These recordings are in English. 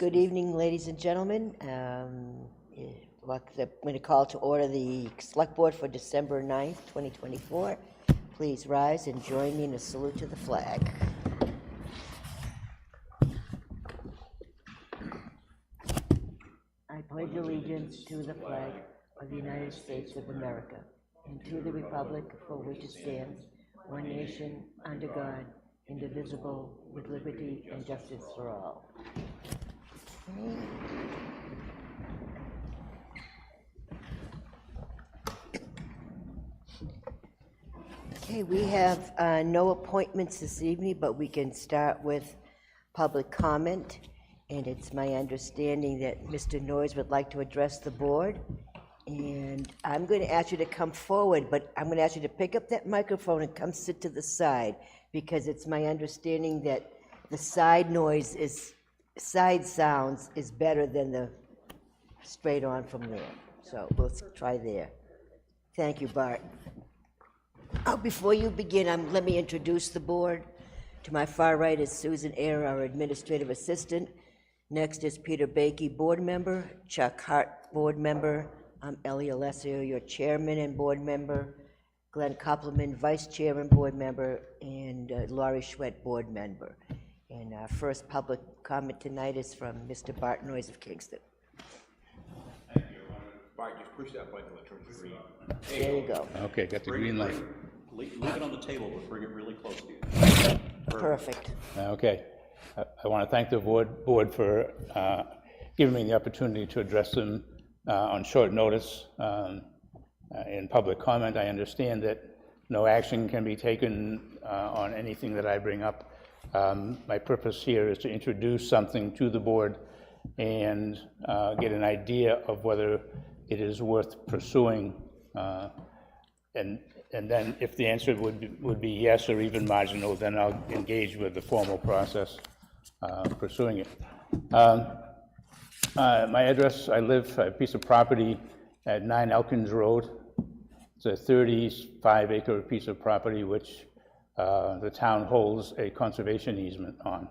Good evening, ladies and gentlemen. I'm going to call to order the Select Board for December 9th, 2024. Please rise and join me in a salute to the flag. I pledge allegiance to the flag of the United States of America and to the republic for which it stands, one nation, under God, indivisible, with liberty and justice for all. Okay, we have no appointments this evening, but we can start with public comment. And it's my understanding that Mr. Noyes would like to address the board. And I'm going to ask you to come forward, but I'm going to ask you to pick up that microphone and come sit to the side, because it's my understanding that the side sounds is better than the straight on from there. So let's try there. Thank you, Bart. Oh, before you begin, let me introduce the board. To my far right is Susan Eyre, our administrative assistant. Next is Peter Bakey, board member. Chuck Hart, board member. I'm Ellie Alessio, your chairman and board member. Glenn Koppelman, vice chairman, board member. And Laurie Schwett, board member. And our first public comment tonight is from Mr. Bart Noyes of Kingston. Thank you. Bart, just push that button until it turns green. There you go. Okay, got the green light. Leave it on the table, but bring it really close to you. Perfect. Okay. I want to thank the board for giving me the opportunity to address them on short notice in public comment. I understand that no action can be taken on anything that I bring up. My purpose here is to introduce something to the board and get an idea of whether it is worth pursuing, and then if the answer would be yes or even marginal, then I'll engage with the formal process pursuing it. My address, I live a piece of property at 9 Elkins Road. It's a 35-acre piece of property which the town holds a conservation easement on.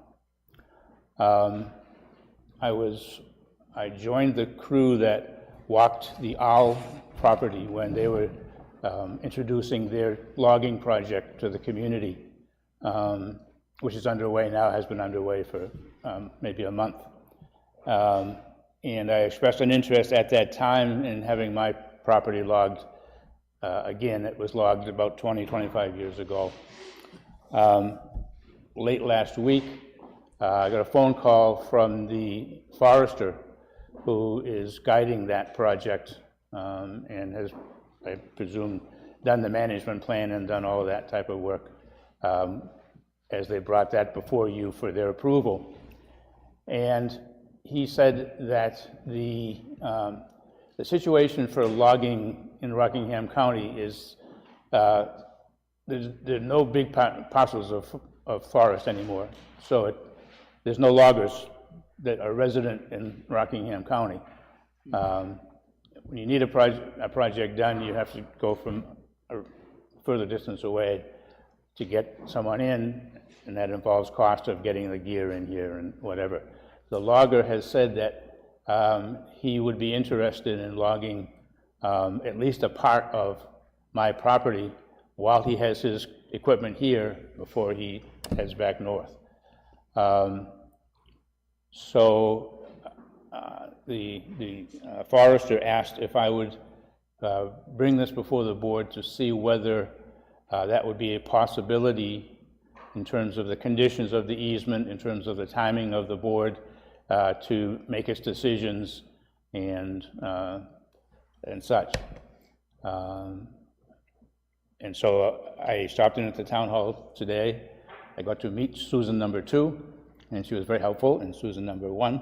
I joined the crew that walked the Owl property when they were introducing their logging project to the community, which is underway now, has been underway for maybe a month. And I expressed an interest at that time in having my property logged. Again, it was logged about 25 years ago. Late last week, I got a phone call from the forester who is guiding that project and has, I presume, done the management plan and done all of that type of work as they brought that before you for their approval. And he said that the situation for logging in Rockingham County is there are no big parcels of forest anymore. So there's no loggers that are resident in Rockingham County. When you need a project done, you have to go from a further distance away to get someone in, and that involves cost of getting the gear in here and whatever. The logger has said that he would be interested in logging at least a part of my property while he has his equipment here before he heads back north. So the forester asked if I would bring this before the board to see whether that would be a possibility in terms of the conditions of the easement, in terms of the timing of the board to make its decisions and such. And so I stopped in at the town hall today. I got to meet Susan number 2, and she was very helpful, and Susan number 1.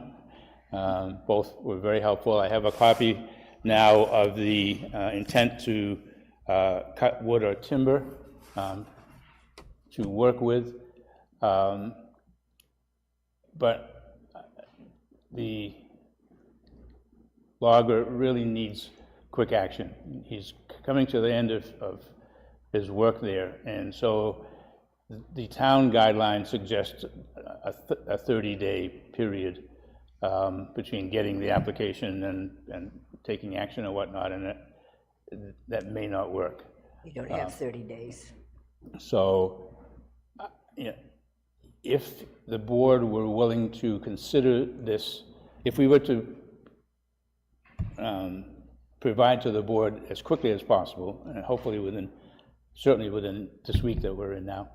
Both were very helpful. I have a copy now of the intent to cut wood or timber to work with. But the logger really needs quick action. He's coming to the end of his work there, and so the town guidelines suggest a 30-day period between getting the application and taking action or whatnot, and that may not work. You don't have 30 days. So, you know, if the board were willing to consider this, if we were to provide to the board as quickly as possible, and hopefully certainly within this week that we're in now,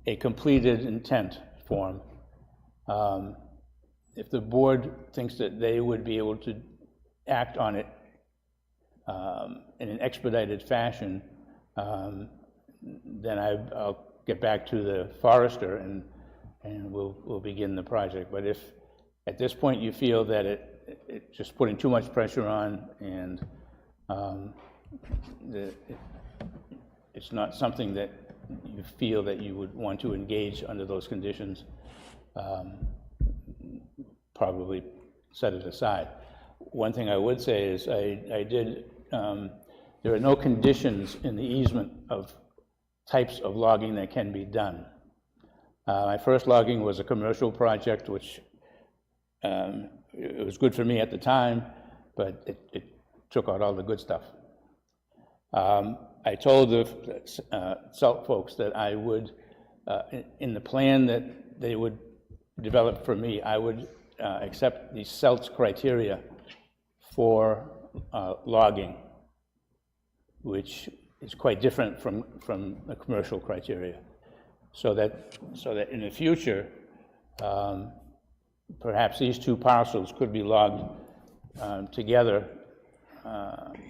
a completed intent form, if the board thinks that they would be able to act on it in an expedited fashion, then I'll get back to the forester and we'll begin the project. But if at this point you feel that it's just putting too much pressure on and it's not something that you feel that you would want to engage under those conditions, probably set it aside. One thing I would say is there are no conditions in the easement of types of logging that can be done. My first logging was a commercial project, which it was good for me at the time, but it took out all the good stuff. I told the SELT folks that I would, in the plan that they would develop for me, I would accept the SELT's criteria for logging, which is quite different from the commercial criteria. So that in the future, perhaps these two parcels could be logged together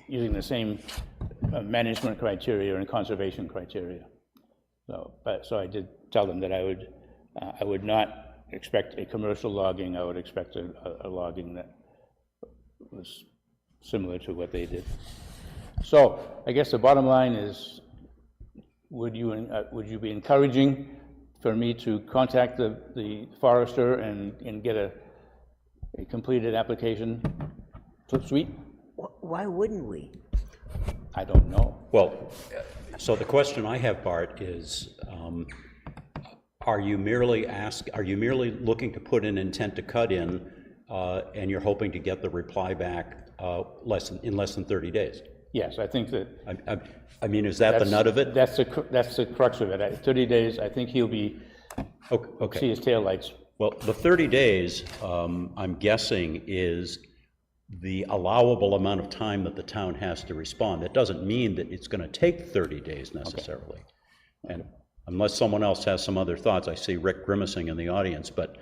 using the same management criteria and conservation criteria. So I did tell them that I would not expect a commercial logging. I would expect a logging that was similar to what they did. So I guess the bottom line is, would you be encouraging for me to contact the forester and get a completed application suite? Why wouldn't we? I don't know. Well, so the question I have, Bart, is are you merely looking to put an intent to cut in, and you're hoping to get the reply back in less than 30 days? Yes, I think that. I mean, is that the nut of it? That's the crux of it. 30 days, I think he'll be, Okay. see his taillights. Well, the 30 days, I'm guessing, is the allowable amount of time that the town has to respond. That doesn't mean that it's going to take 30 days necessarily. Okay. And unless someone else has some other thoughts, I see Rick grimacing in the audience, but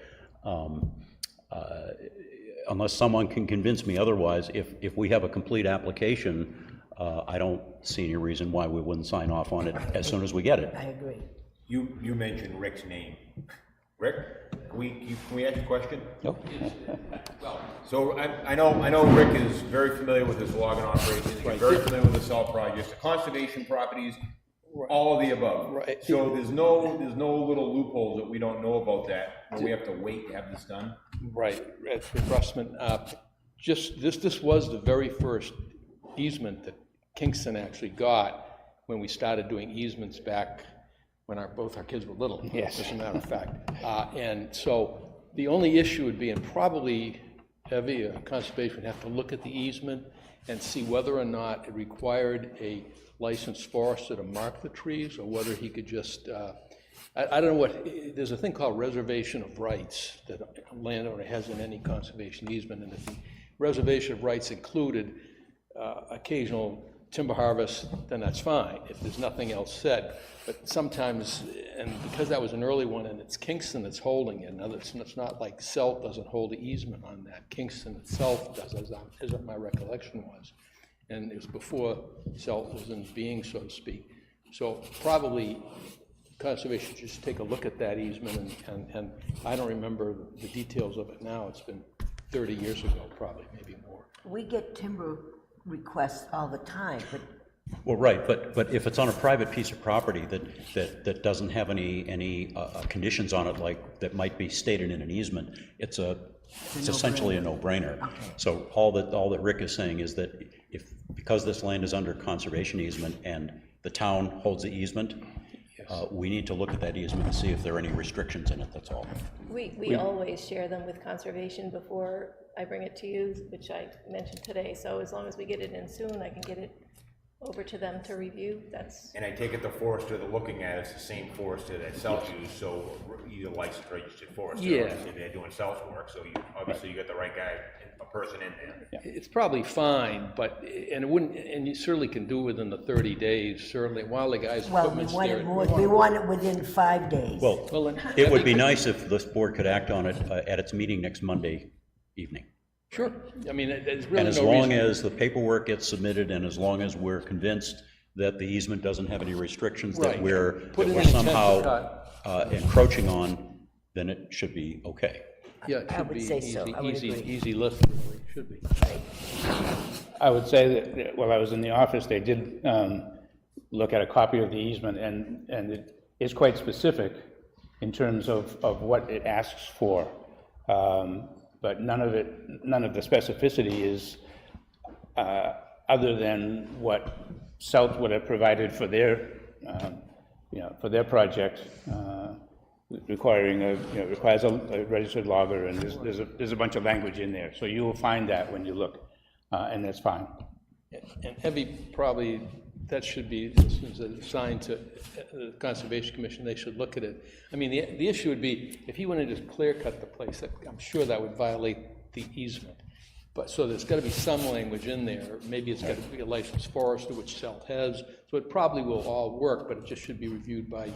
unless someone can convince me otherwise, if we have a complete application, I don't see any reason why we wouldn't sign off on it as soon as we get it. I agree. You mentioned Rick's name. Rick, can we ask a question? Nope. So I know Rick is very familiar with his logging operations, he's very familiar with the salt projects, the conservation properties, all of the above. Right. So there's no little loopholes that we don't know about that, where we have to wait to have this done? Right, Russman, this was the very first easement that Kingston actually got when we started doing easements back when both our kids were little, yes, as a matter of fact. And so the only issue would be, and probably Evie, Conservation would have to look at the easement and see whether or not it required a licensed forester to mark the trees, or whether he could just, I don't know there's a thing called reservation of rights that a landowner has in any conservation easement, and if the reservation of rights included occasional timber harvest, then that's fine, if there's nothing else said. But sometimes, and because that was an early one, and it's Kingston that's holding it, now it's not like SELT doesn't hold the easement on that, Kingston itself does, as my recollection was. And it was before SELT was in being, so to speak. So probably Conservation should just take a look at that easement, and I don't remember the details of it now. It's been 30 years ago, probably, maybe more. We get timber requests all the time, but Well, right, but if it's on a private piece of property that doesn't have any conditions on it, like that might be stated in an easement, it's essentially a no-brainer. Okay. So all that Rick is saying is that because this land is under conservation easement and the town holds the easement, We need to look at that easement and see if there are any restrictions in it, that's all. We always share them with conservation before I bring it to you, which I mentioned today, so as long as we get it in soon, I can get it over to them to review, that's, And I take it the forester they're looking at is the same forester that sells you, so either licensed registered forester. Yeah. Obviously, they're doing self work, so you, obviously you got the right guy, a person in there. it's probably fine, but, and it wouldn't, and you certainly can do it within the 30 days, certainly, while the guy's Well, we equipment's want there. it more, we want it within 5 days. Well, Well, then, it would be nice if this board could act on it at its meeting next Monday evening. sure, I mean, there's really And as no long reason. as the paperwork gets submitted, and as long as we're convinced that the easement doesn't have any restrictions that Right. we're Put that an we're intent to somehow encroaching on, then it should be okay. Yeah, it I should would be say so. I would easy, agree. easy lift, really, should be. I would say that while I was in the office, they did look at a copy of the easement, and it is quite specific in terms of what it asks for. But none of the specificity is other than what South would have provided for their, for their project, requiring requires a registered logger, and there's a bunch of language in there. So you will find that when you look, and that's fine. And Evie, probably, that should be, as soon as it's assigned to the Conservation Commission, they should look at it. I mean, the issue would be, if he wanted to just clear cut the place, I'm sure that would violate the easement. But, so there's gotta be some language in there, maybe it's gotta be a licensed forester, which South has, so it probably will all work, but it just should be reviewed by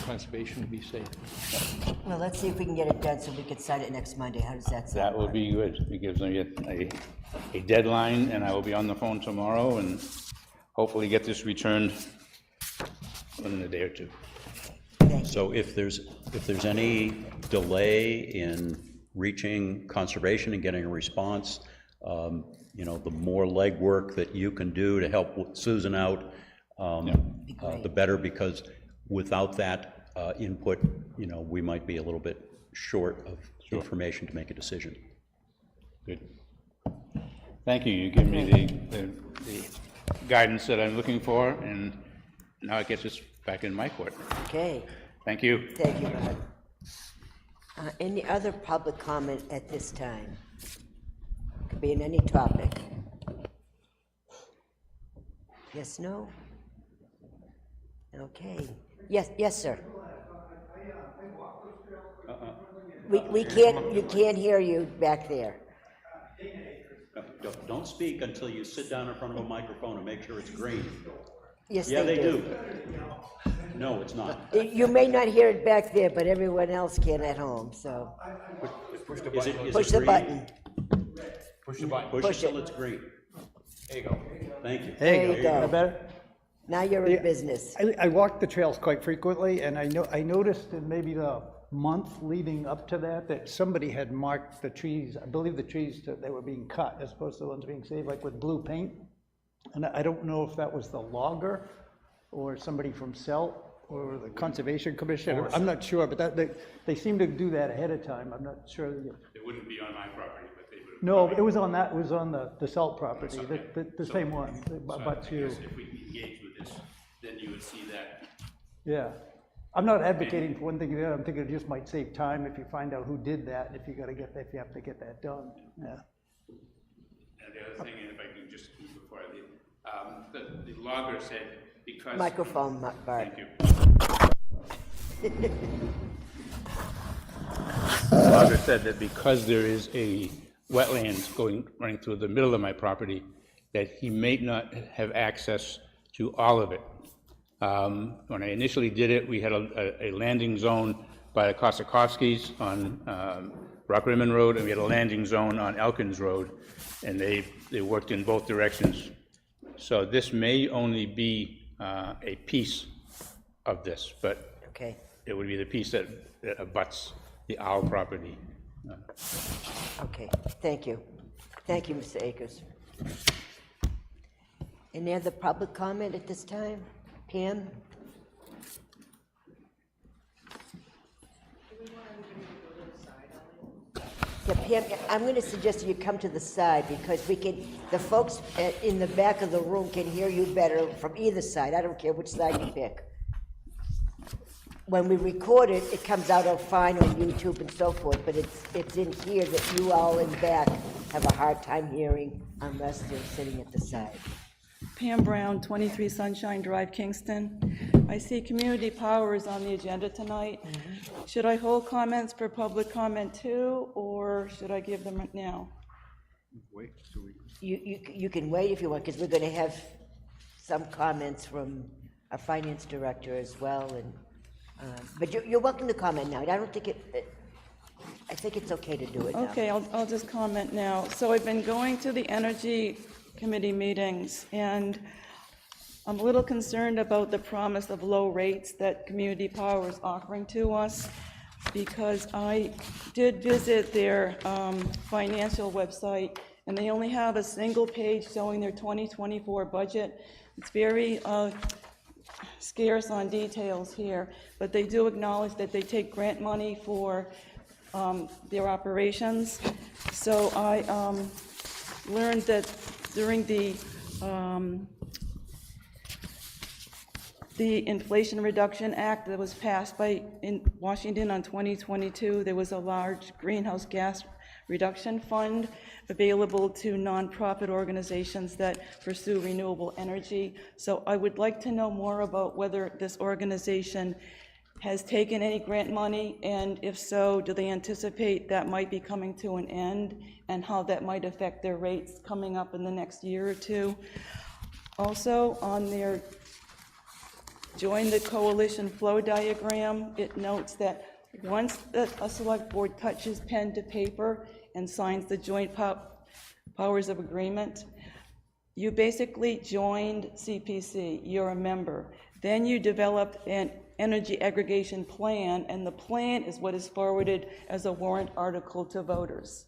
Conservation to be safe. Well, let's see if we can get it done so we can sign it next Monday. How does that sound? That will be good. It gives me a deadline, and I will be on the phone tomorrow and hopefully get this returned in a day or two. Thank you. So if there's any delay in reaching conservation and getting a response, the more legwork that you can do to help Susan out, the better, because without that input, we might be a little bit short of information to make a decision. Good. Thank you. You give me the guidance that I'm looking for, and now it gets us back in my court. Okay, Thank you. thank you, Bob. Any other public comment at this time? Could be in any topic. Yes, no? Okay. Yes, sir. We can't, you can't hear you back there. Don't speak until you sit down in front of a microphone and make sure it's green. Yes, Yeah, they do. No, it's not. You may not hear it back there, but everyone else can at home, so Is it push the green? button. Push the button. Push Push it till it. it's green. There you go. Thank you. There you go. Better? Now you're in business. I walk the trails quite frequently, and I noticed in maybe the month leading up to that somebody had marked the trees, I believe the trees that were being cut as opposed to the ones being saved, like with blue paint. And I don't know if that was the logger or somebody from CELT or the Conservation Commission. I'm not sure, but they seem to do that ahead of time. I'm not sure. It wouldn't be on my property, but they would. No, it was on the CELT property, the same one, but you. If we engage with this, then you would see that. Yeah, I'm not advocating for one thing or the other. I'm thinking it just might save time if you find out who did that, if you have to get that done, yeah. And the other thing, if I can just, before I leave, the logger said because. Microphone, Bart. Thank you. The logger said that because there is a wetland running through the middle of my property, that he may not have access to all of it. When I initially did it, we had a landing zone by the Kosakowskis on Rock Rimmon Road, and we had a landing zone on Elkins Road, and they worked in both directions. So this may only be a piece of this, but Okay, it would be the piece that abuts the Owl property. okay, thank you. Thank you, Mr. Akers. Any other public comment at this time? Pam? Yeah, Pam, I'm going to suggest you come to the side because the folks in the back of the room can hear you better from either side. I don't care which side you pick. when we record it, it comes out all fine on YouTube and so forth, but it's in here that you all in back have a hard time hearing unless they're sitting at the side. Pam Brown, 23 Sunshine Drive, Kingston. I see community power is on the agenda tonight. Should I hold comments for public comment too, or should I give them now? You can wait if you want, because we're going to have some comments from our finance director as well, and, but you're welcome to comment now. I don't think I think it's okay to do it now. Okay, I'll just comment now. So I've been going to the Energy Committee meetings, and I'm a little concerned about the promise of low rates that Community Power is offering to us, because I did visit their financial website, and they only have a single page showing their 2024 budget. It's very scarce on details here, but they do acknowledge that they take grant money for their operations. So I learned that during the Inflation Reduction Act that was passed in Washington on 2022, there was a large greenhouse gas reduction fund available to nonprofit organizations that pursue renewable energy. So I would like to know more about whether this organization has taken any grant money, and if so, do they anticipate that might be coming to an end, and how that might affect their rates coming up in the next year or two. Also, on their Join the Coalition flow diagram, it notes that once a select board touches pen to paper and signs the joint powers of agreement, you basically joined CPC, you're a member. Then you developed an energy aggregation plan, and the plan is what is forwarded as a warrant article to voters.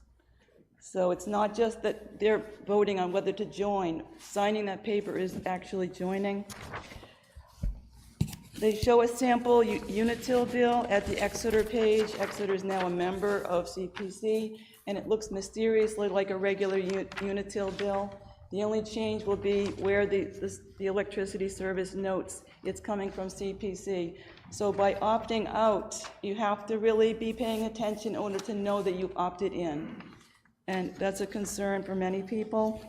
So it's not just that they're voting on whether to join. Signing that paper is actually joining. They show a sample Unitil bill at the Exeter page. Exeter is now a member of CPC, and it looks mysteriously like a regular Unitil bill. The only change will be where the electricity service notes it's coming from CPC. So by opting out, you have to really be paying attention in order to know that you've opted in. And that's a concern for many people.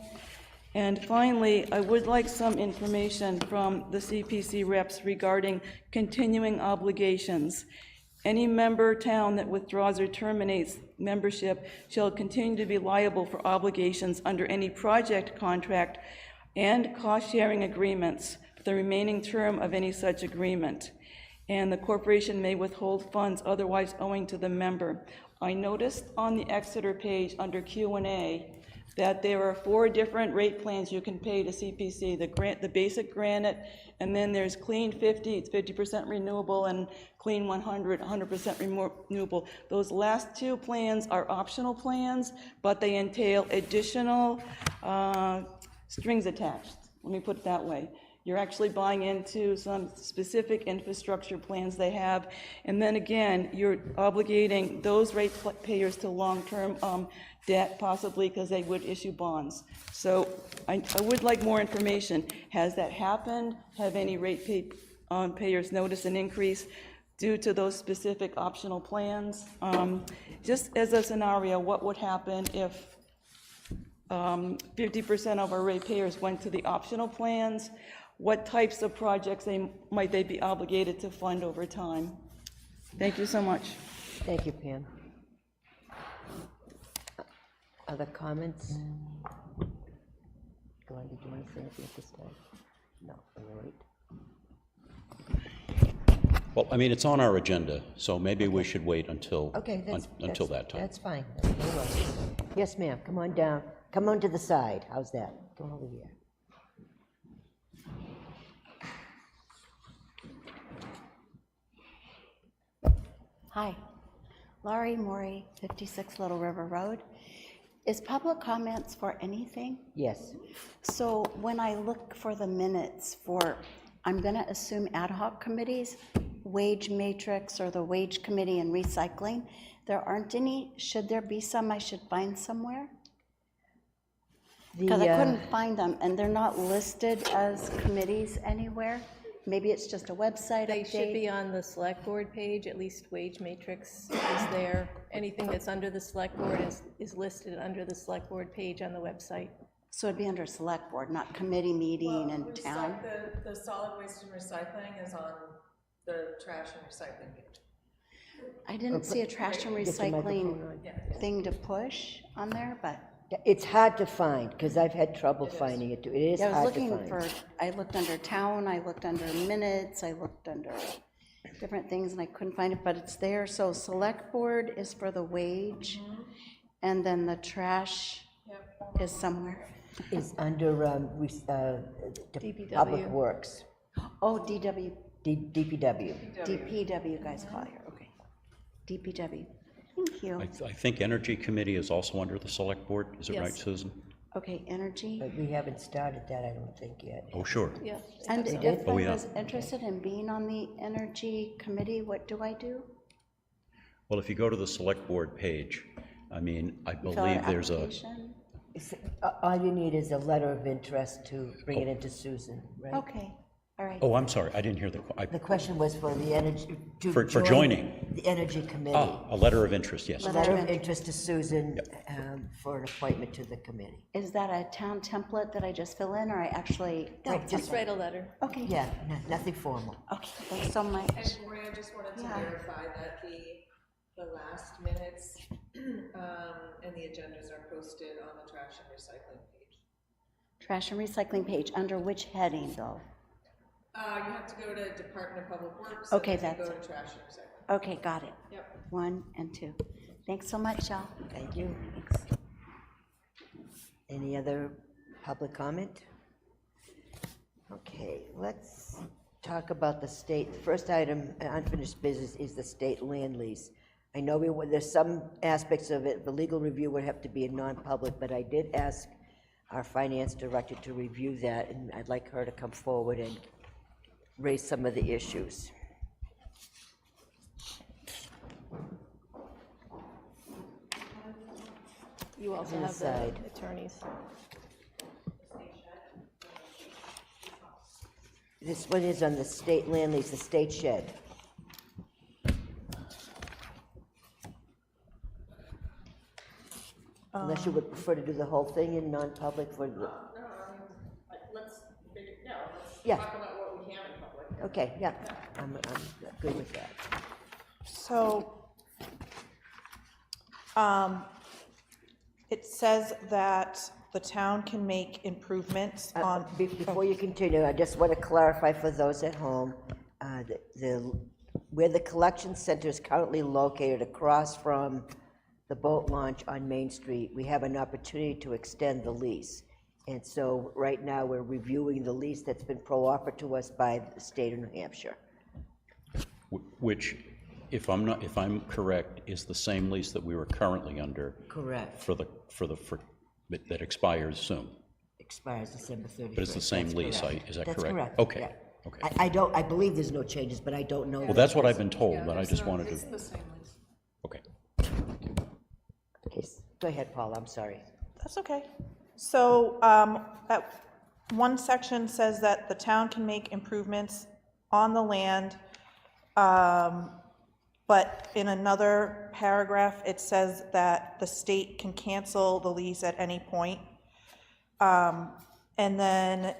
And finally, I would like some information from the CPC reps regarding continuing obligations. Any member town that withdraws or terminates membership shall continue to be liable for obligations under any project contract and cost-sharing agreements for the remaining term of any such agreement. And the corporation may withhold funds otherwise owing to the member. I noticed on the Exeter page under Q&A that there are 4 different rate plans you can pay to CPC, the basic granite, and then there's Clean 50, it's 50% renewable, and Clean 100, 100% renewable. Those last 2 plans are optional plans, but they entail additional strings attached. Let me put it that way. You're actually buying into some specific infrastructure plans they have, and then again, you're obligating those rate payers to long-term debt, possibly because they would issue bonds. So I would like more information. Has that happened? Have any rate payers noticed an increase due to those specific optional plans? Just as a scenario, what would happen if 50% of our rate payers went to the optional plans? What types of projects might they be obligated to fund over time? Thank you so much. Thank you, Pam. Other comments? Glenn, did you want to say anything at this time? No, all right. Well, I mean, it's on our agenda, so maybe we should wait until, Okay, until that time. That's fine. No worries. Yes, ma'am, come on down. Come on to the side. How's that? Come over here. Hi, Laurie Morey, 56 Little River Road. Is public comments for anything? Yes. So when I look for the minutes for, I'm going to assume ad hoc committees, wage matrix or the wage committee and recycling, there aren't any. Should there be some I should find somewhere? Because I couldn't find them, and they're not listed as committees anywhere. maybe it's just a website They should update? be on the select board page, at least wage matrix is there. Anything that's under the select board is listed under the select board page on the website. So it'd be under select board, not committee meeting and town? The solid waste and recycling is on the trash and recycling page. I didn't see a trash and Get the microphone recycling on. thing to push on there, but It's hard to find, because I've had trouble finding it too. It is yeah, I was hard to looking find. I looked under town, I looked under minutes, I looked under different things, and I couldn't find it, but it's there. So select board is for the wage, and then the trash is somewhere. Is under the DPW. Public Works, Oh, DPW DPW. guys call it here, okay. DPW, thank you. I think Energy Committee is also under the Select Board, is it right, Yes. Susan? Okay, energy. But we haven't started that, I don't think, yet. Oh, sure. Yeah. And did? if I Oh, yeah. was interested in being on the energy committee, what do I do? Well, if you go to the Select Board page, I mean, I Fill out believe an there's a, application? All you need is a letter of interest to bring it into Susan, right? Okay, all right. oh, I'm sorry, I didn't hear The question was for the energy, to For join joining. the Energy Committee. a letter of interest, yes. Letter of interest to Susan for an appointment to the committee. Is that a town template that I just fill in, or I actually? write Just something? write a letter. Okay. Yeah, nothing formal. Okay, thanks so much. And Maria, I just wanted to verify that the last minutes and the agendas are posted on the trash and recycling page. Trash and recycling page, under which heading, though? You have to go to Department of Public Works. Okay, and then you that's go it. to trash and recycling. Okay, got it. Yep. 1 and 2. Thanks so much, y'all. Thank you. Any other public comment? Okay, let's talk about the state. The first item, unfinished business, is the state land lease. I know there's some aspects of it, the legal review would have to be a non-public, but I did ask our finance director to review that, and I'd like her to come forward and raise some of the issues. You also On the have the side. attorneys. This one is on the state land lease, the state shed. Unless you would prefer to do the whole thing in non-public for the, Let's yeah, talk about what we can in public. okay, yeah, I'm good with that. So, it says that the town can make improvements on, Before you continue, I just want to clarify for those at home, where the collection center is currently located across from the boat launch on Main Street, we have an opportunity to extend the lease. And so right now, we're reviewing the lease that's been pro-offered to us by the state of New Hampshire. Which, if I'm correct, is the same lease that we were currently under Correct. that expires soon. Expires December 31st. But it's the same That's lease, correct. is that That's correct? correct. Okay, yeah. okay. I believe there's no changes, but I don't know. Well, that's what I've been told, but I There's just no- wanted It's to, the same lease. okay. Okay, go ahead, Paul, I'm sorry. that's okay. So, that one section says that the town can make improvements on the land, but in another paragraph, it says that the state can cancel the lease at any point. And then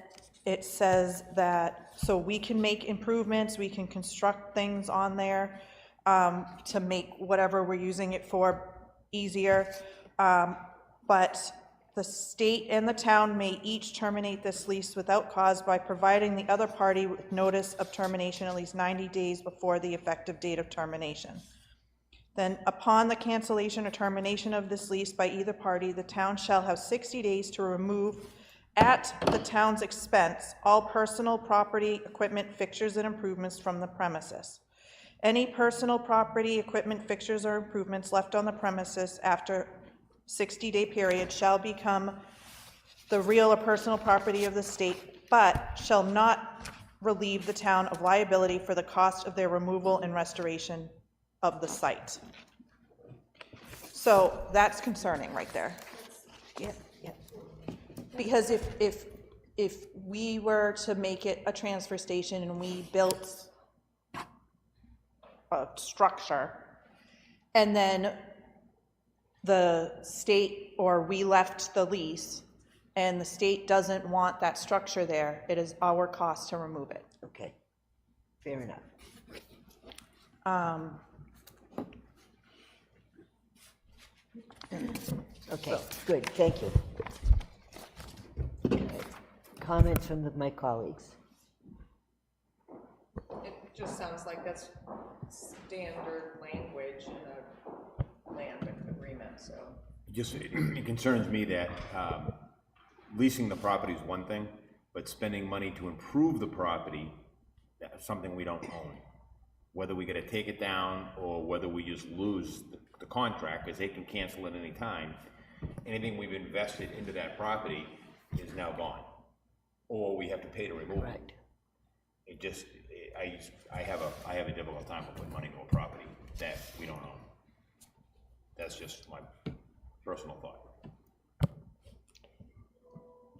it says that, so we can make improvements, we can construct things on there to make whatever we're using it for easier. But the state and the town may each terminate this lease without cause by providing the other party with notice of termination at least 90 days before the effective date of termination. Then upon the cancellation or termination of this lease by either party, the town shall have 60 days to remove at the town's expense all personal property, equipment, fixtures, and improvements from the premises. Any personal property, equipment, fixtures, or improvements left on the premises after 60-day period shall become the real or personal property of the state, but shall not relieve the town of liability for the cost of their removal and restoration of the site. So that's concerning right there. Yeah, yeah. Because if if we were to make it a transfer station and we built a structure, and then the state, or we left the lease, and the state doesn't want that structure there, it is our cost to remove it. Okay, fair enough. Okay, good, thank you. Comments from my colleagues? It just sounds like that's standard language in a land agreement, so. It concerns me that leasing the property is one thing, but spending money to improve the property, that's something we don't own. Whether we gotta take it down or whether we just lose the contract, because they can cancel at any time, anything we've invested into that property is now gone. Or we have to pay to remove it. Right. It just, I have a difficult time putting money into a property that we don't own. That's just my personal thought.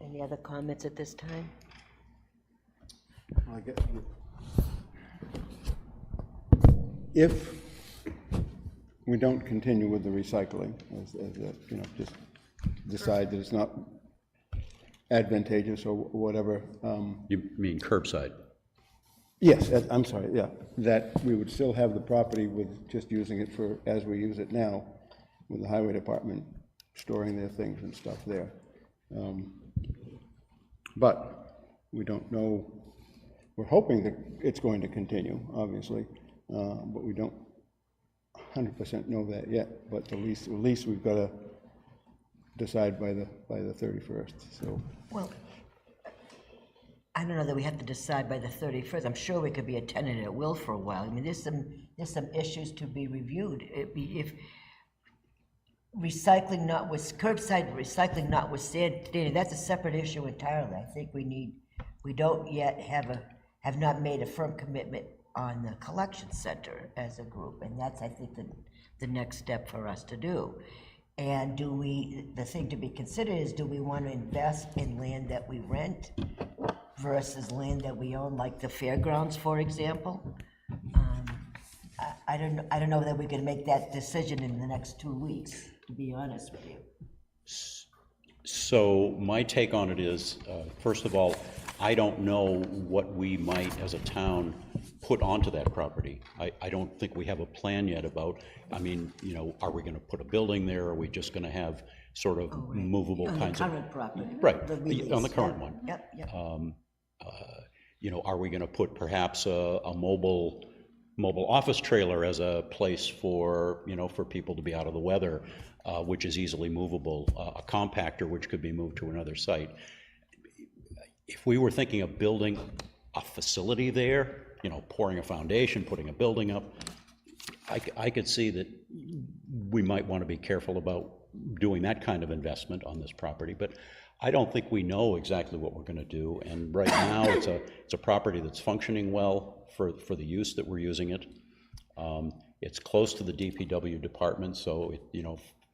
Any other comments at this time? I guess if we don't continue with the recycling, just decide that it's not advantageous or whatever. You mean curbside? Yes, I'm sorry, yeah, that we would still have the property with just using it for, as we use it now, with the highway department storing their things and stuff there. But we don't know, we're hoping that it's going to continue, obviously, but we don't 100% know that yet. But at least we've got to decide by the 31st, so. Well, I don't know that we have to decide by the 31st. I'm sure we could be a tenant at will for a while. I mean, there's some issues to be reviewed. If recycling curbside recycling notwithstanding, that's a separate issue entirely. I think we don't yet have not made a firm commitment on the collection center as a group, and that's, I think, the next step for us to do. And the thing to be considered is, do we want to invest in land that we rent versus land that we own, like the fairgrounds, for example? I don't know that we can make that decision in the next 2 weeks, to be honest with you. So my take on it is, first of all, I don't know what we might, as a town, put onto that property. I don't think we have a plan yet about, I mean, are we gonna put a building there? Are we just gonna have sort of movable kinds of? On the current property. Right, The on the release, current one. Yep. Are we gonna put perhaps a mobile office trailer as a place for, for people to be out of the weather, which is easily movable, a compactor which could be moved to another site. If we were thinking of building a facility there, pouring a foundation, putting a building up, I could see that we might want to be careful about doing that kind of investment on this property, but I don't think we know exactly what we're going to do. And right now, it's a property that's functioning well for the use that we're using it. It's close to the DPW department, so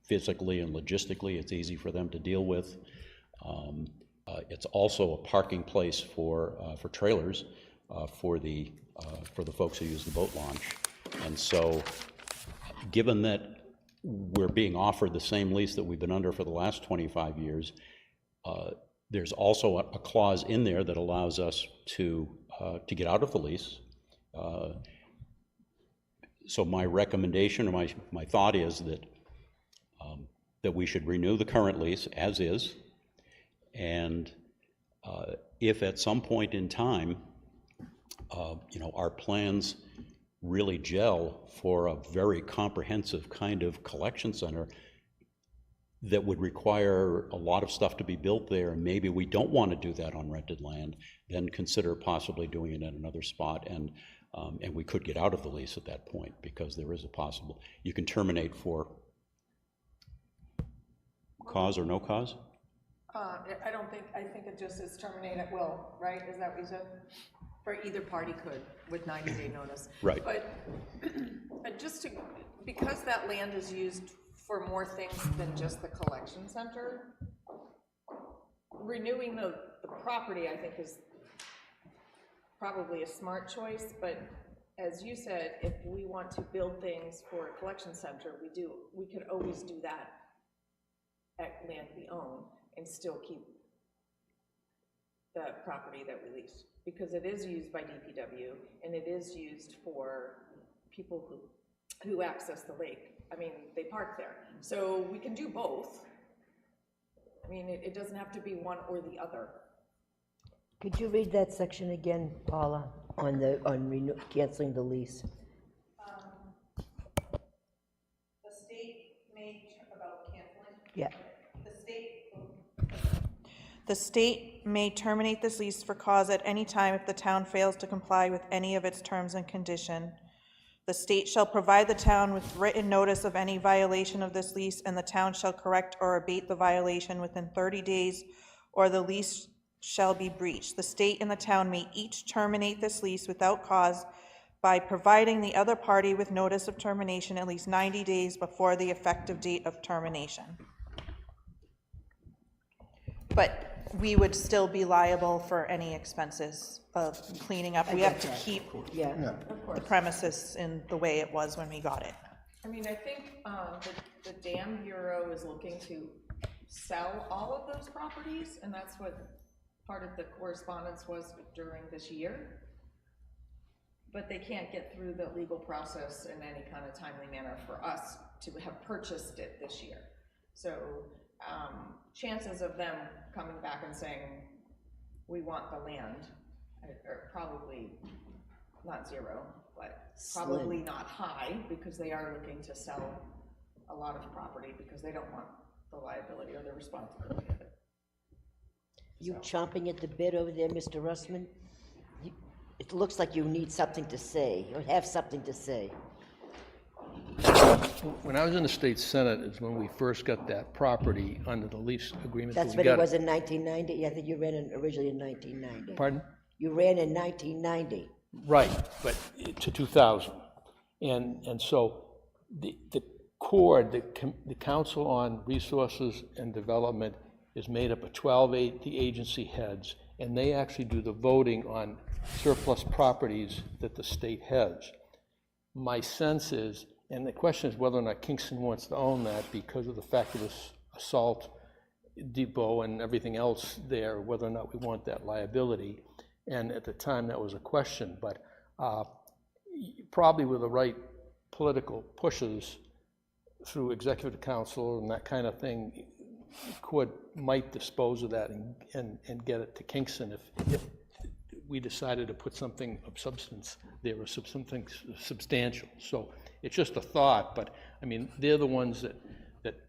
physically and logistically, it's easy for them to deal with. It's also a parking place for trailers for the folks who use the boat launch. And so, given that we're being offered the same lease that we've been under for the last 25 years, there's also a clause in there that allows us to get out of the lease. So my recommendation, or my thought is that we should renew the current lease as is, and if at some point in time, our plans really gel for a very comprehensive kind of collection center that would require a lot of stuff to be built there, and maybe we don't want to do that on rented land, then consider possibly doing it at another spot, and we could get out of the lease at that point, because there is a possible, you can terminate for cause or no cause? I think it just is terminate at will, right? Is that what you said? Or either party could with 90-day notice. Right. But because that land is used for more things than just the collection center, renewing the property, I think, is probably a smart choice, but as you said, if we want to build things for a collection center, we could always do that at land we own and still keep the property that we lease, because it is used by DPW and it is used for people who access the lake. I mean, they park there. So we can do both. I mean, it doesn't have to be one or the other. Could you read that section again, Paula, on canceling the lease? The state may, about canceling? Yeah. The state may terminate this lease for cause at any time if the town fails to comply with any of its terms and condition. The state shall provide the town with written notice of any violation of this lease, and the town shall correct or abate the violation within 30 days, or the lease shall be breached. The state and the town may each terminate this lease without cause by providing the other party with notice of termination at least 90 days before the effective date of termination. But we would still be liable for any expenses of cleaning up. We have to keep the premises in the way it was when we got it. I mean, I think the Dam Bureau is looking to sell all of those properties, and that's what part of the correspondence was during this year. But they can't get through the legal process in any kind of timely manner for us to have purchased it this year. So chances of them coming back and saying, we want the land, are probably not zero, but probably not high, because they are looking to sell a lot of property because they don't want the liability or the responsibility of it. You chomping at the bit over there, Mr. Russman? It looks like you need something to say, or have something to say. When I was in the state senate is when we first got that property under the lease agreement. That's what it was in 1990? Yeah, I think you ran it originally in 1990. Pardon? You ran in 1990. Right, but to 2000. And so the Council on Resources and Development is made up of 12 agency heads, and they actually do the voting on surplus properties that the state has. My sense is, and the question is whether or not Kingston wants to own that because of the fact of this assault depot and everything else there, whether or not we want that liability. And at the time, that was a question, but probably with the right political pushes through executive council and that kind of thing, might dispose of that and get it to Kingston if we decided to put something of substance there, or something substantial. So it's just a thought, but I mean, they're the ones that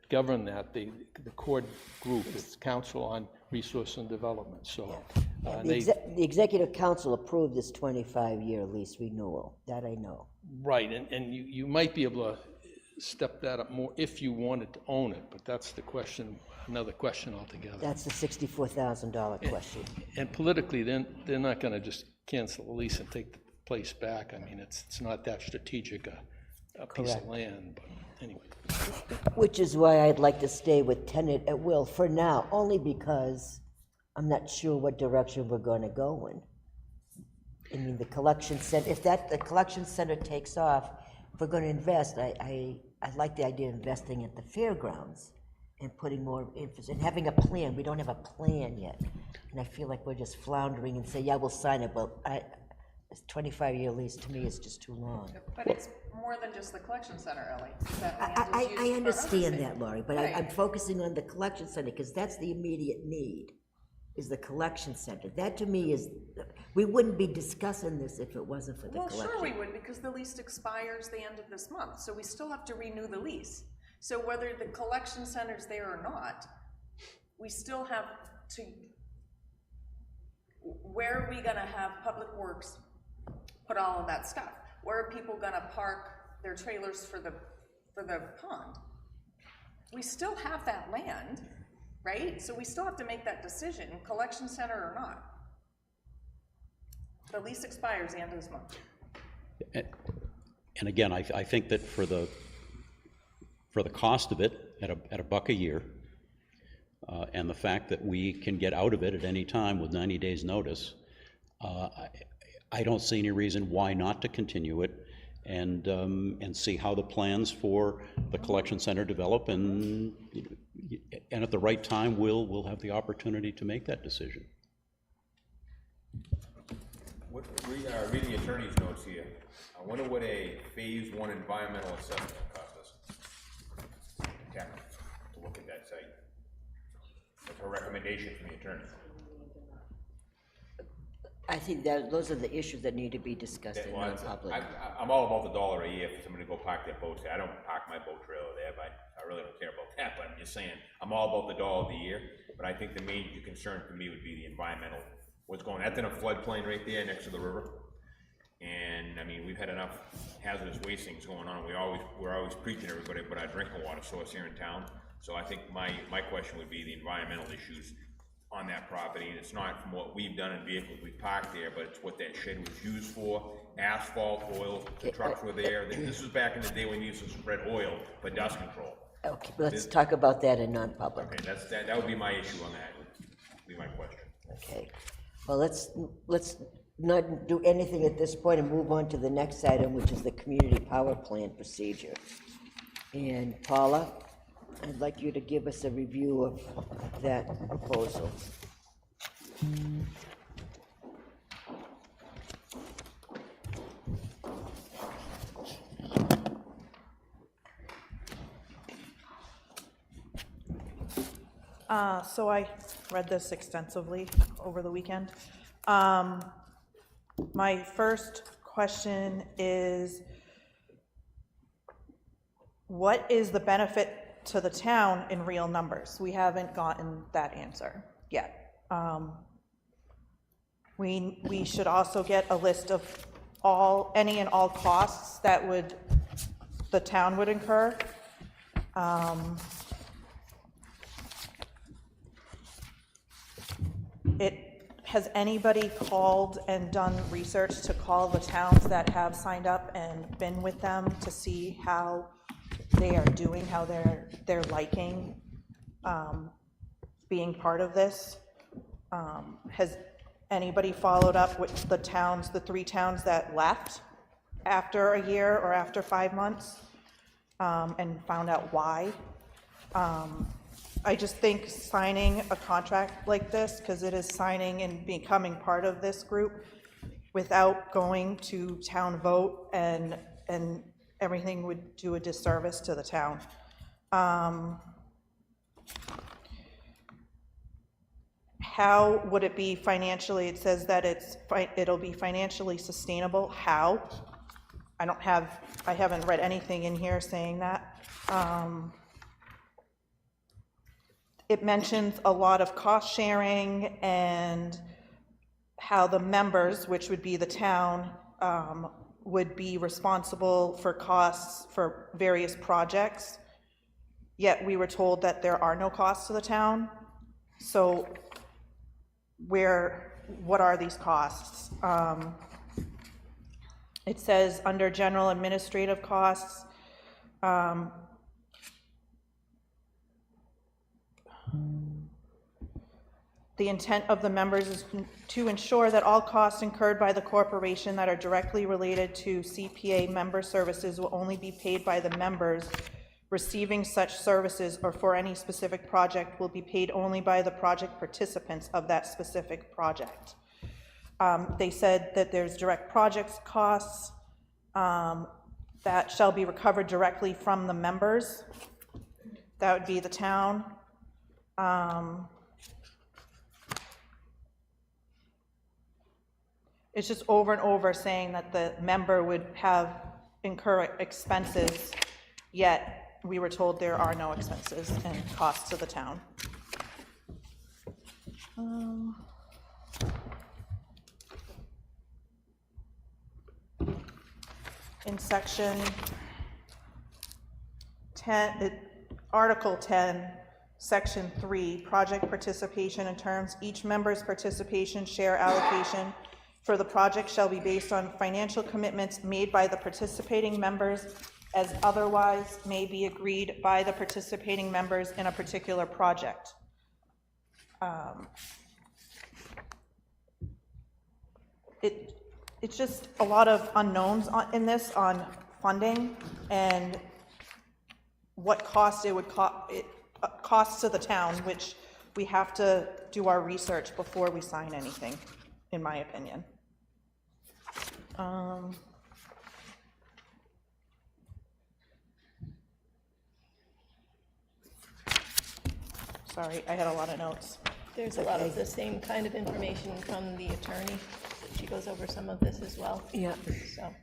govern that, the core group, it's Council on Resource and Development, so. The Executive Council approved this 25-year lease renewal, that I know. Right, and you might be able to step that up more if you wanted to own it, but that's the question, another question altogether. That's the $64,000 question. And politically, they're not gonna just cancel the lease and take the place back. I mean, it's not that strategic a piece of land, but anyway. Which is why I'd like to stay with tenant at will for now, only because I'm not sure what direction we're gonna go in. I mean, the collection center, if the collection center takes off, if we're gonna invest, I like the idea of investing at the fairgrounds and putting more emphasis, and having a plan. We don't have a plan yet. And I feel like we're just floundering and say, yeah, we'll sign it, but this 25-year lease to me is just too long. But it's more than just the collection center, Ellie. I understand that, Laurie, but I'm focusing on the collection center because that's the immediate need, is the collection center. That to me is, we wouldn't be discussing this if it wasn't for the collection. Well, sure we would, because the lease expires the end of this month, so we still have to renew the lease. So whether the collection center's there or not, we still have to, where are we gonna have Public Works put all of that stuff? Where are people gonna park their trailers for the pond? We still have that land, right? So we still have to make that decision, collection center or not. The lease expires the end of this month. And again, I think that for the cost of it, at $1 a year, And the fact that we can get out of it at any time with 90 days' notice, I don't see any reason why not to continue it and see how the plans for the collection center develop, and at the right time, we'll have the opportunity to make that decision. Reading the attorney's notes here, I wonder what a phase 1 environmental assessment cost us. Yeah, to look at that site. That's a recommendation from the attorney. I think that those are the issues that need to be discussed in non-public. I'm all about the $1 a year for somebody to go park their boats there. I don't park my boat trailer there, but I really don't care about that, but I'm just saying, I'm all about the $1 a year, but I think the major concern for me would be the environmental, what's going, that's in a floodplain right there next to the river. And, I mean, we've had enough hazardous waste things going on. We're always preaching everybody about our drinking water source here in town. So I think my question would be the environmental issues on that property, and it's not from what we've done in vehicles we parked there, but it's what that shed was used for, asphalt, oil, the trucks were there. This was back in the day when you used to spread oil for dust control. Okay, let's talk about that in non-public. Okay, that would be my issue on that, would be my question. Okay, well, let's not do anything at this point and move on to the next item, which is the community power plant procedure. And Paula, I'd like you to give us a review of that proposal. So I read this extensively over the weekend. My first question is, what is the benefit to the town in real numbers? We haven't gotten that answer yet. We should also get a list of any and all costs that the town would incur. Has anybody called and done research to call the towns that have signed up and been with them to see how they are doing, how they're liking being part of this? Has anybody followed up with the 3 towns that left after a year or after 5 months and found out why? I just think signing a contract like this, because it is signing and becoming part of this group without going to town vote, and everything would do a disservice to the town. How would it be financially? It says that it'll be financially sustainable. How? I haven't read anything in here saying that. It mentions a lot of cost sharing and how the members, which would be the town, would be responsible for costs for various projects. Yet we were told that there are no costs to the town. So what are these costs? It says under general administrative costs, the intent of the members is to ensure that all costs incurred by the corporation that are directly related to CPA member services will only be paid by the members receiving such services, or for any specific project will be paid only by the project participants of that specific project. They said that there's direct project costs that shall be recovered directly from the members. That would be the town. It's just over and over saying that the member would incur expenses, yet we were told there are no expenses and costs to the town. In section 10, Article 10, Section 3, project participation and terms, each member's participation share allocation for the project shall be based on financial commitments made by the participating members as otherwise may be agreed by the participating members in a particular project. It's just a lot of unknowns in this on funding and what cost it would cost to the town, which we have to do our research before we sign anything, in my opinion. Sorry, I had a lot of notes. There's a lot of the same kind of information from the attorney. She goes over some of this as well. Yeah. So,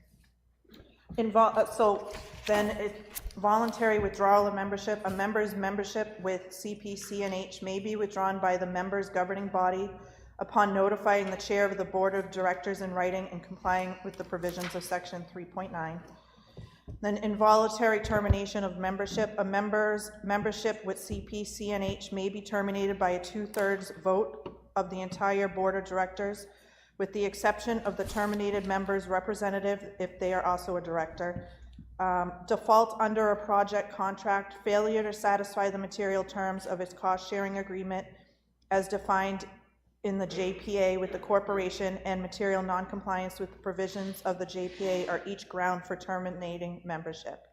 So then voluntary withdrawal of membership. A member's membership with CPC&H may be withdrawn by the member's governing body upon notifying the chair of the board of directors in writing and complying with the provisions of section 3.9. Then involuntary termination of membership. A member's membership with CPC&H may be terminated by a 2/3 vote of the entire board of directors, with the exception of the terminated member's representative if they are also a director. Default under a project contract, failure to satisfy the material terms of its cost-sharing agreement as defined in the JPA with the corporation, and material non-compliance with the provisions of the JPA are each ground for terminating membership.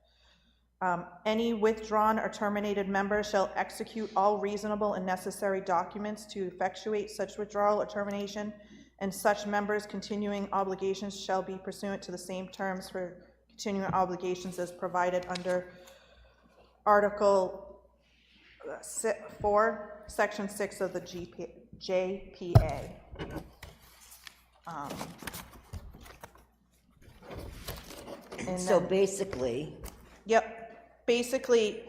Any withdrawn or terminated member shall execute all reasonable and necessary documents to effectuate such withdrawal or termination, and such members' continuing obligations shall be pursuant to the same terms for continuing obligations as provided under Article 4, Section 6 of the JPA. And So then, basically, yep, basically,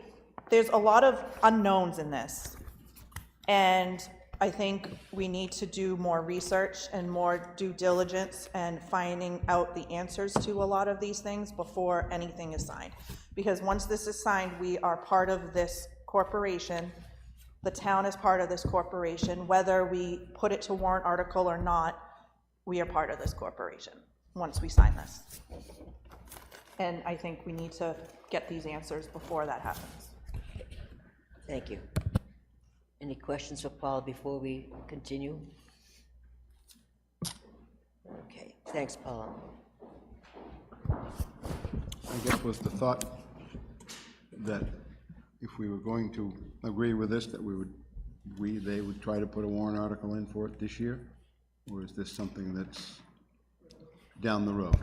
there's a lot of unknowns in this. And I think we need to do more research and more due diligence and finding out the answers to a lot of these things before anything is signed. Because once this is signed, we are part of this corporation. The town is part of this corporation. Whether we put it to warrant article or not, we are part of this corporation once we sign this. And I think we need to get these answers before that happens. thank you. Any questions for Paul before we continue? Okay, thanks, Paul. I guess was the thought that if we were going to agree with this, that they would try to put a warrant article in for it this year? Or is this something that's down the road?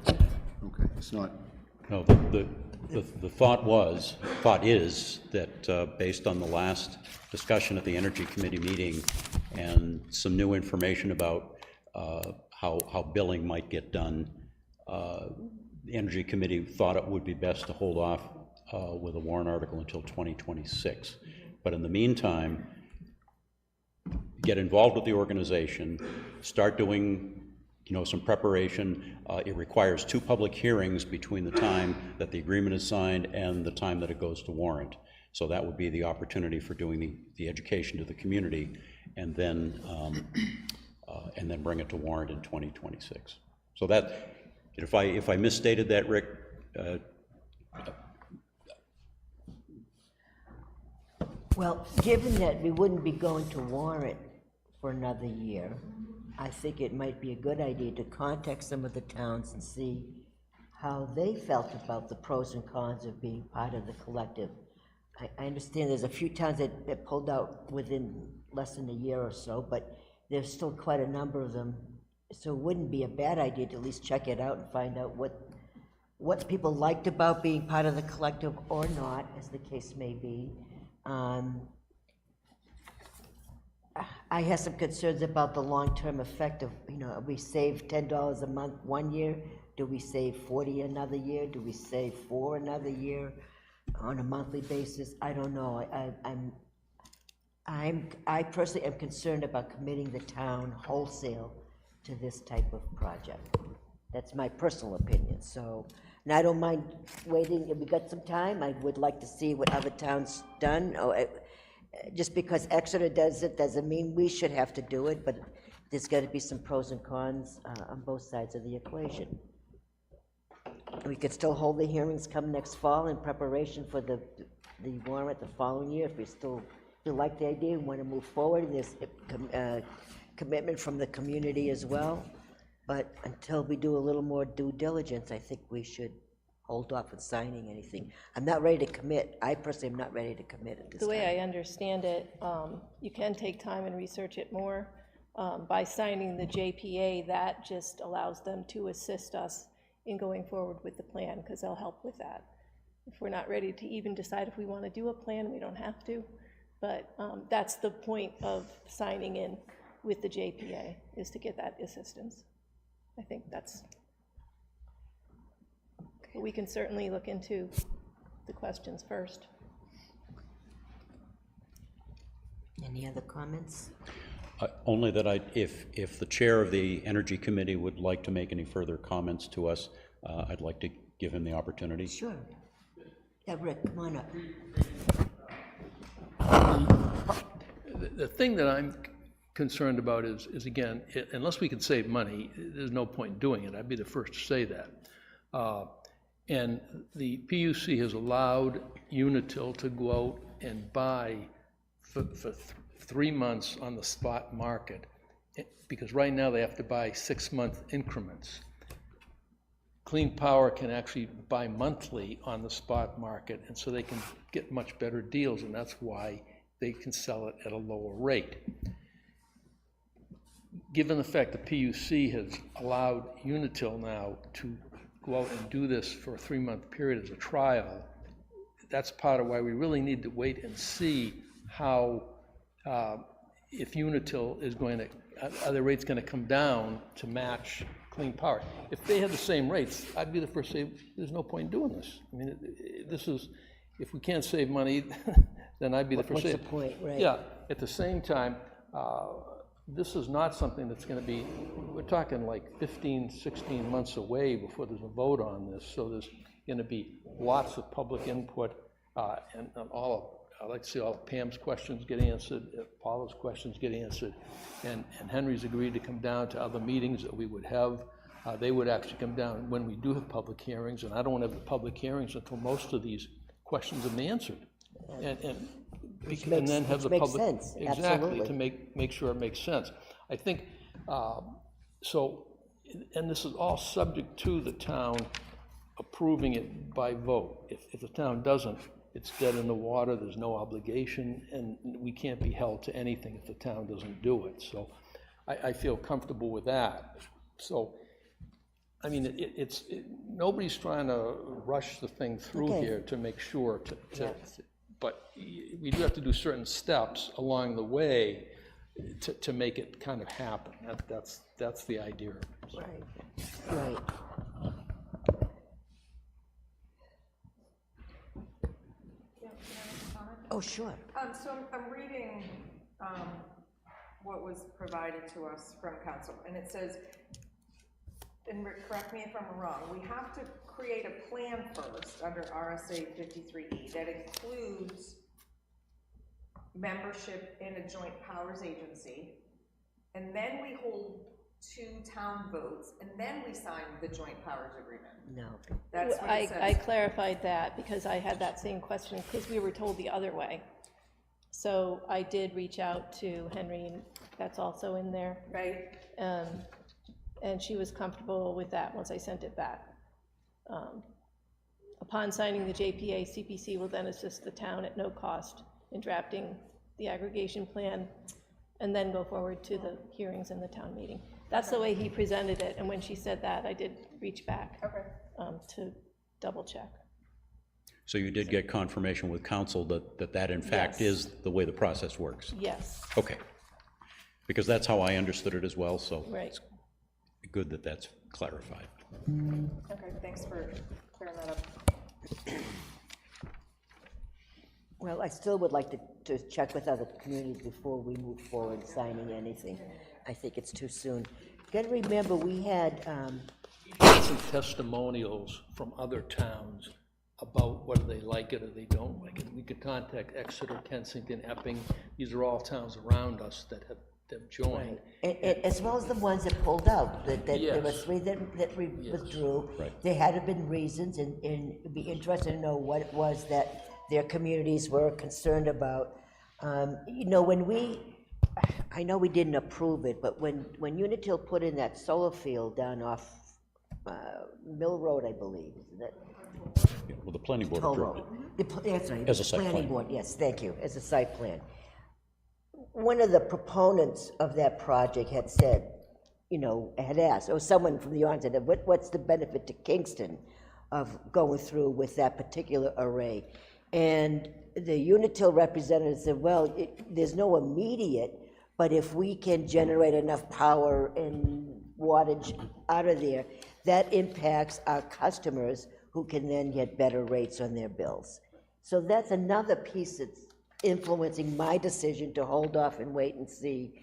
Okay, it's not. No, the thought is that based on the last discussion at the Energy Committee meeting and some new information about how billing might get done, the Energy Committee thought it would be best to hold off with a warrant article until 2026. But in the meantime, get involved with the organization, start doing some preparation. It requires 2 public hearings between the time that the agreement is signed and the time that it goes to warrant. So that would be the opportunity for doing the education to the community, and then bring it to warrant in 2026. So that, if I misstated that, Rick, Well, given that we wouldn't be going to warrant for another year, I think it might be a good idea to contact some of the towns and see how they felt about the pros and cons of being part of the collective. I understand there's a few towns that pulled out within less than a year or so, but there's still quite a number of them. So it wouldn't be a bad idea to at least check it out and find out what people liked about being part of the collective or not, as the case may be. I have some concerns about the long-term effect of, we save $10 a month one year, do we save $40 another year, do we save $4 another year on a monthly basis? I don't know. I personally am concerned about committing the town wholesale to this type of project. That's my personal opinion. So, and I don't mind waiting. If we got some time, I would like to see what other towns done. Just because Exeter does it doesn't mean we should have to do it, but there's got to be some pros and cons on both sides of the equation. We could still hold the hearings come next fall in preparation for the warrant the following year if we still we like the idea, we want to move forward, there's commitment from the community as well, but until we do a little more due diligence, I think we should hold off on signing anything. I'm not ready to commit, I personally am not ready to commit at this The time. way I understand it, you can take time and research it more. By signing the JPA, that just allows them to assist us in going forward with the plan, because they'll help with that. If we're not ready to even decide if we want to do a plan, we don't have to. But that's the point of signing in with the JPA, is to get that assistance. I think that's, we can certainly look into the questions first. Any other comments? Only that if the chair of the Energy Committee would like to make any further comments to us, I'd like to give him the opportunity. Sure. Yeah, Rick, come on up. The thing that I'm concerned about is again, unless we can save money, there's no point in doing it. I'd be the first to say that. And the PUC has allowed Unitil to go out and buy for 3 months on the spot market, because right now they have to buy 6-month increments. Clean Power can actually buy monthly on the spot market, and so they can get much better deals, and that's why they can sell it at a lower rate. Given the fact the PUC has allowed Unitil now to go out and do this for a 3-month period as a trial, that's part of why we really need to wait and see how, if Unitil is going to, are the rates going to come down to match Clean Power? If they have the same rates, I'd be the first to say, there's no point in doing this. I mean, this is, if we can't save money, then I'd be the first to say. What's the point, right? Yeah, at the same time, this is not something that's going to be, we're talking like 15, 16 months away before there's a vote on this, so there's going to be lots of public input, and I'd like to see all of Pam's questions get answered, Paula's questions get answered, and Henry's agreed to come down to other meetings that we would have. They would actually come down when we do have public hearings, and I don't want to have the public hearings until most of these questions have been answered. And then have the public. Makes sense, Exactly, absolutely. to make sure it makes sense. I think, so, and this is all subject to the town approving it by vote. If the town doesn't, it's dead in the water, there's no obligation, and we can't be held to anything if the town doesn't do it. So I feel comfortable with that. So, I mean, nobody's trying to rush the thing through here to make sure but we do have to do certain steps along the way to make it kind of happen. That's the idea. So. Right. Oh, sure. So I'm reading what was provided to us from council, and it says, and Rick, correct me if I'm wrong, we have to create a plan first under RSA 53E that includes membership in a joint powers agency, and then we hold 2 town votes, and then we sign the joint powers agreement. No. That's what it says. I clarified that because I had that same question, because we were told the other way. So I did reach out to Henry, and that's also in there. Right. And she was comfortable with that once I sent it back. Upon signing the JPA, CPC will then assist the town at no cost in drafting the aggregation plan and then go forward to the hearings in the town meeting. That's the way he presented it, and when she said that, I did reach back to double check. So you did get confirmation with council that in fact Yes. is the way the process works? Yes. Okay. Because that's how I understood it as well, so Right. it's good that that's clarified. Okay, thanks for clearing that up. Well, I still would like to check with other communities before we move forward signing anything. I think it's too soon. Got to remember, we had, Some testimonials from other towns about whether they like it or they don't like it. We could contact Exeter, Kensington, Epping. These are all towns around us that have joined. as well as the ones that pulled out, that there were Yes. 3 that withdrew. Right. There had to been reasons, and it'd be interesting to know what it was that their communities were concerned about. I know we didn't approve it, but when Unitil put in that solar field down off Mill Road, I believe, isn't it? Well, the planning board Toll approved Road. it. That's right. As a site Planning plan. board, yes, thank you, as a site plan. One of the proponents of that project had said, had asked, or someone from the audience said, what's the benefit to Kingston of going through with that particular array? And the Unitil representative said, well, there's no immediate, but if we can generate enough power and wattage out of there, that impacts our customers who can then get better rates on their bills. So that's another piece that's influencing my decision to hold off and wait and see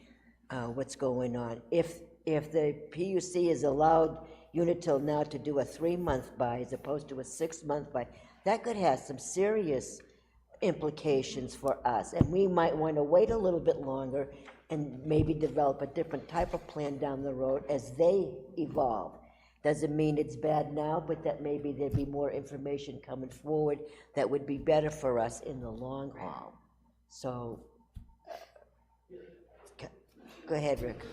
what's going on. If the PUC has allowed Unitil now to do a 3-month buy as opposed to a 6-month buy, that could have some serious implications for us, and we might want to wait a little bit longer and maybe develop a different type of plan down the road as they evolve. Doesn't mean it's bad now, but that maybe there'd be more information coming forward that would be better for us in the long haul. So, go ahead, Rick.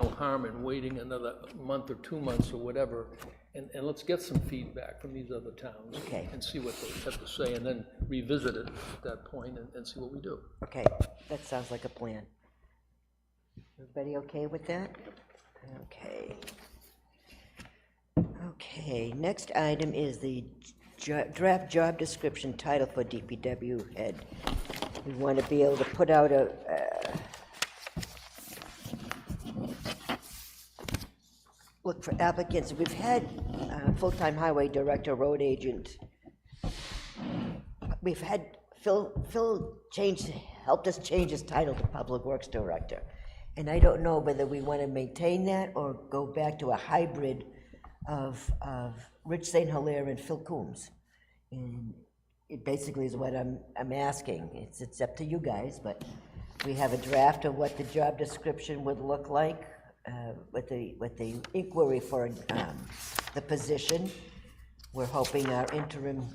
No harm in waiting another month or 2 months or whatever, and let's get some feedback from these other towns. Okay. And see what they have to say, and then revisit it at that point and see what we do. Okay, that sounds like a plan. Everybody okay with that? Okay. Okay, next item is the draft job description title for DPW head. We want to be able to put out a look for applicants. We've had full-time highway director, road agent. We've had Phil helped us change his title to public works director. And I don't know whether we want to maintain that or go back to a hybrid of Rich St. Hilaire and Phil Coombs. And it basically is what I'm asking. It's up to you guys, but we have a draft of what the job description would look like with the inquiry for the position. We're hoping our interim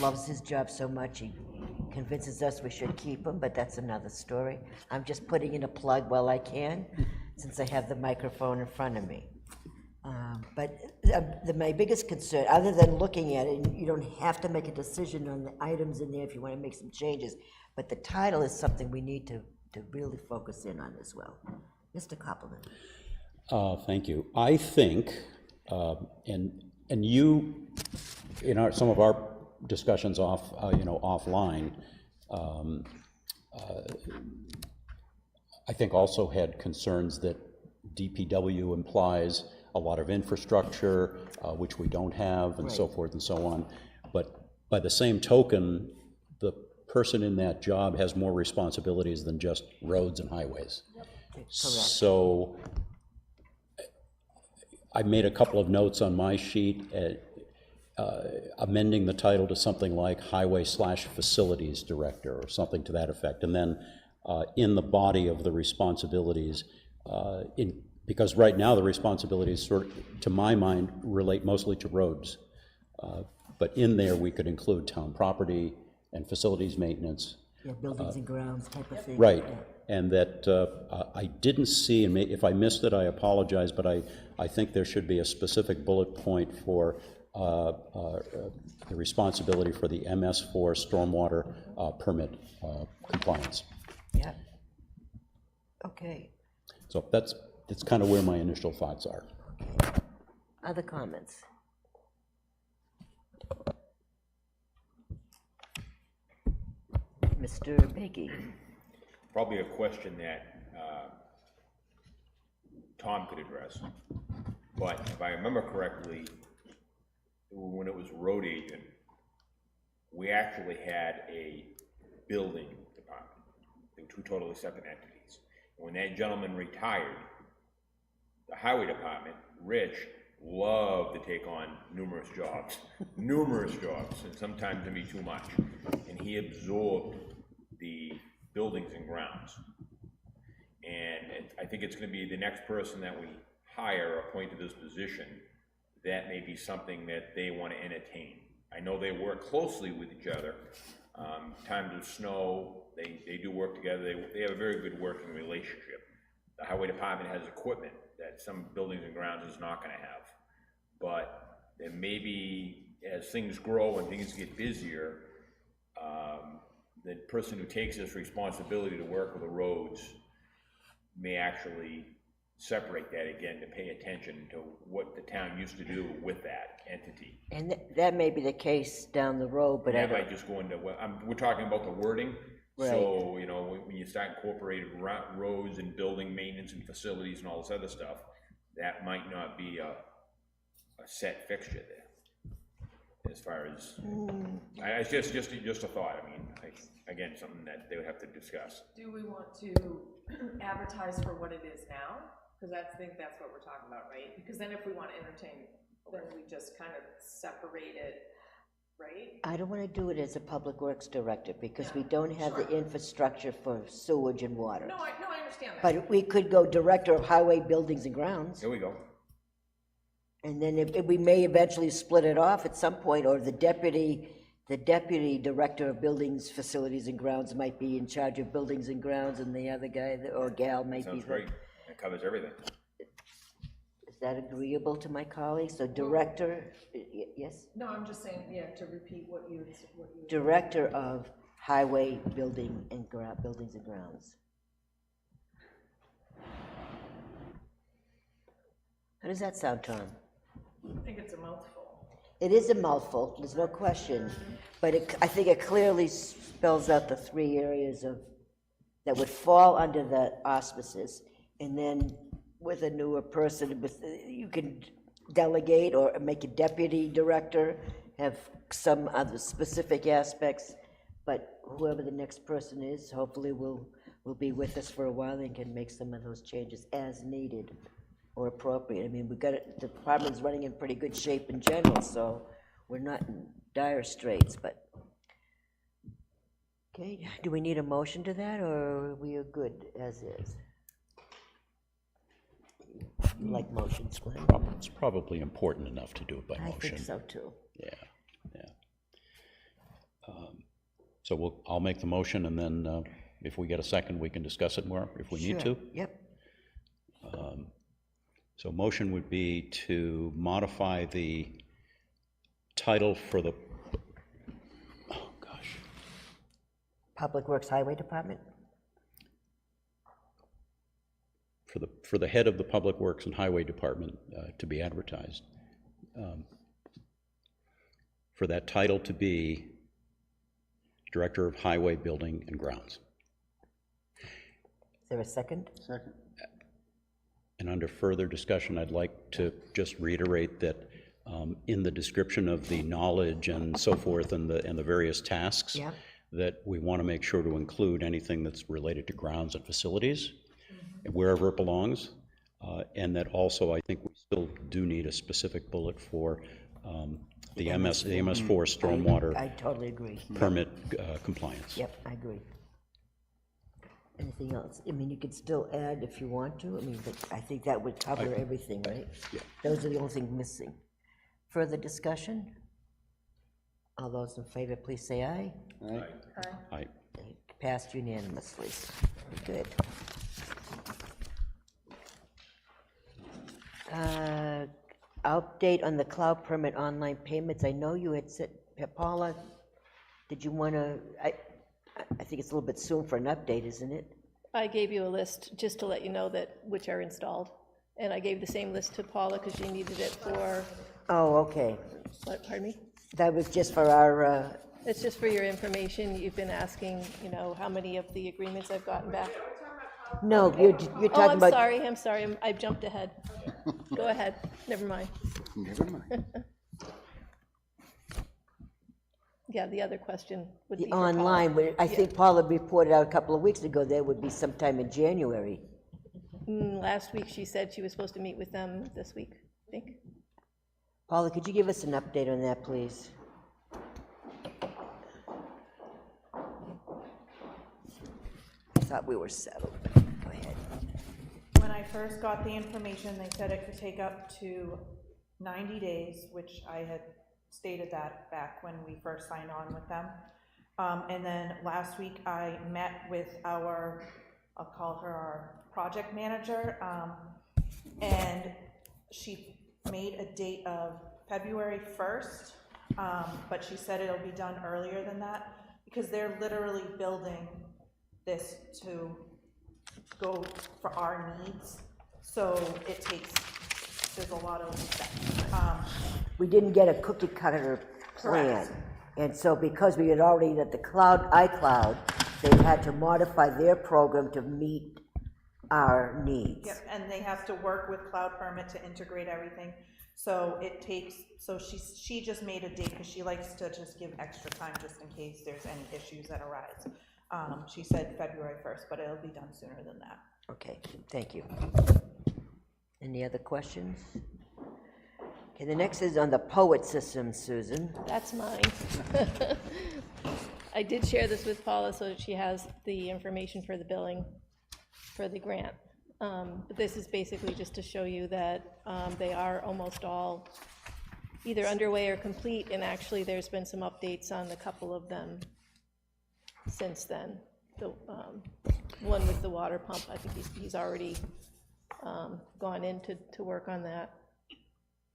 loves his job so much he convinces us we should keep him, but that's another story. I'm just putting in a plug while I can, since I have the microphone in front of me. My biggest concern, other than looking at it, and you don't have to make a decision on the items in there if you want to make some changes, but the title is something we need to really focus in on as well. Mr. Koppelman. Thank you. I think, and you, in some of our discussions offline, I think also had concerns that DPW implies a lot of infrastructure, which we don't have, and so forth and so on. But by the same token, the person in that job has more responsibilities than just roads and highways. Correct. So I made a couple of notes on my sheet, amending the title to something like Highway/Facilities Director or something to that effect. And then in the body of the responsibilities, because right now the responsibilities, to my mind, relate mostly to roads. But in there we could include town property and facilities maintenance. Yeah, buildings and grounds type of thing. Right. Yeah. And that I didn't see, and if I missed it, I apologize, but I think there should be a specific bullet point for the responsibility for the MS4 stormwater permit compliance. Yeah. Okay. So that's kind of where my initial thoughts are. Okay. Other comments? Mr. Bakey. Probably a question that Tom could address. But if I remember correctly, when it was road agent, we actually had a building department. They were two totally separate entities. And when that gentleman retired, the highway department, Rich, loved to take on numerous jobs, and sometimes to be too much. And he absorbed the buildings and grounds. And I think it's going to be the next person that we hire or appoint to this position, that may be something that they want to entertain. I know they work closely with each other. Times of snow, they do work together, they have a very good working relationship. The highway department has equipment that some buildings and grounds is not gonna have. But there may be, as things grow and things get busier, the person who takes this responsibility to work with the roads may actually separate that again to pay attention to what the town used to do with that entity. And that may be the case down the road, but I That don't, might just go into, we're talking about the wording. So, you know, when you start incorporating roads and building maintenance and facilities and all this other stuff, that might not be a set fixture there. As far as, it's just a thought, I mean, again, something that they would have to discuss. Do we want to advertise for what it is now? Because I think that's what we're talking about, right? Because then if we want to entertain, then we just kind of separate it, right? I don't want to do it as a public works director because we don't have the infrastructure for sewage and water. No, I understand that. But we could go director of highway buildings and grounds. Here we go. And then if we may eventually split it off at some point, or the deputy director of buildings, facilities and grounds might be in charge of buildings and grounds, and the other guy or gal might be. Sounds great, it covers everything. Is that agreeable to my colleagues? So director, yes? No, I'm just saying, yeah, to repeat what you. Director of highway buildings and grounds. How does that sound, Tom? I think it's a mouthful. It is a mouthful, there's no question, but I think it clearly spells out the three areas that would fall under the auspices, and then with a newer person, you can delegate or make a deputy director, have some other specific aspects, but whoever the next person is, hopefully will be with us for a while and can make some of those changes as needed or appropriate. I mean, the department's running in pretty good shape in general, so we're not in dire straits, but. Okay, do we need a motion to that, or are we good as is? You like motions, Glenn? It's probably important enough to do it by I motion. think so too. Yeah. So I'll make the motion, and then if we get a second, we can discuss it more if we need to. Yep. So motion would be to modify the title for the, Public Works Highway Department? for the head of the Public Works and Highway Department to be advertised. For that title to be Director of Highway Building and Grounds. Is there a second? Second. And under further discussion, I'd like to just reiterate that in the description of the knowledge and so forth and the various tasks, Yeah. that we want to make sure to include anything that's related to grounds and facilities, wherever it belongs, and that also I think we still do need a specific bullet for the MS4 stormwater I totally agree. permit compliance. Yep, I agree. Anything else? I mean, you could still add if you want to, I mean, but I think that would cover everything, right? Yeah. Those are the only things missing. Further discussion? All those in favor, please say aye. Aye. Passed unanimously. Good. Update on the cloud permit online payments. I know you had said, Paula, did you want to, I think it's a little bit soon for an update, isn't it? I gave you a list just to let you know that which are installed. And I gave the same list to Paula because she needed it for, Oh, okay. what, pardon me? That was just for our, It's just for your information. You've been asking, how many of the agreements I've gotten back. no, you're Oh, talking about. I'm sorry, I jumped ahead. Go ahead, never mind. Never mind. Yeah, the other question would The be for Paula. online, I think Paula reported out a couple of weeks ago, there would be sometime in January. Last week, she said she was supposed to meet with them this week, I think. Paula, could you give us an update on that, please? I thought we were settled. Go ahead. When I first got the information, they said it could take up to 90 days, which I had stated that back when we first signed on with them. And then last week I met with our, I'll call her our project manager, and she made a date of February 1st, but she said it'll be done earlier than that, because they're literally building this to go for our needs, so it takes, there's a lot of steps. We didn't get a cookie cutter plan. Correct. And so because we had already at the iCloud, they had to modify their program to meet our needs. Yep, and they have to work with Cloud Permit to integrate everything. So it takes, so she just made a date because she likes to just give extra time just in case there's any issues that arise. She said February 1st, but it'll be done sooner than that. Okay, thank you. Any other questions? Okay, the next is on the POET system, Susan. That's mine. I did share this with Paula so that she has the information for the billing for the grant. But this is basically just to show you that they are almost all either underway or complete, and actually there's been some updates on a couple of them since then. The one with the water pump, I think he's already gone in to work on that.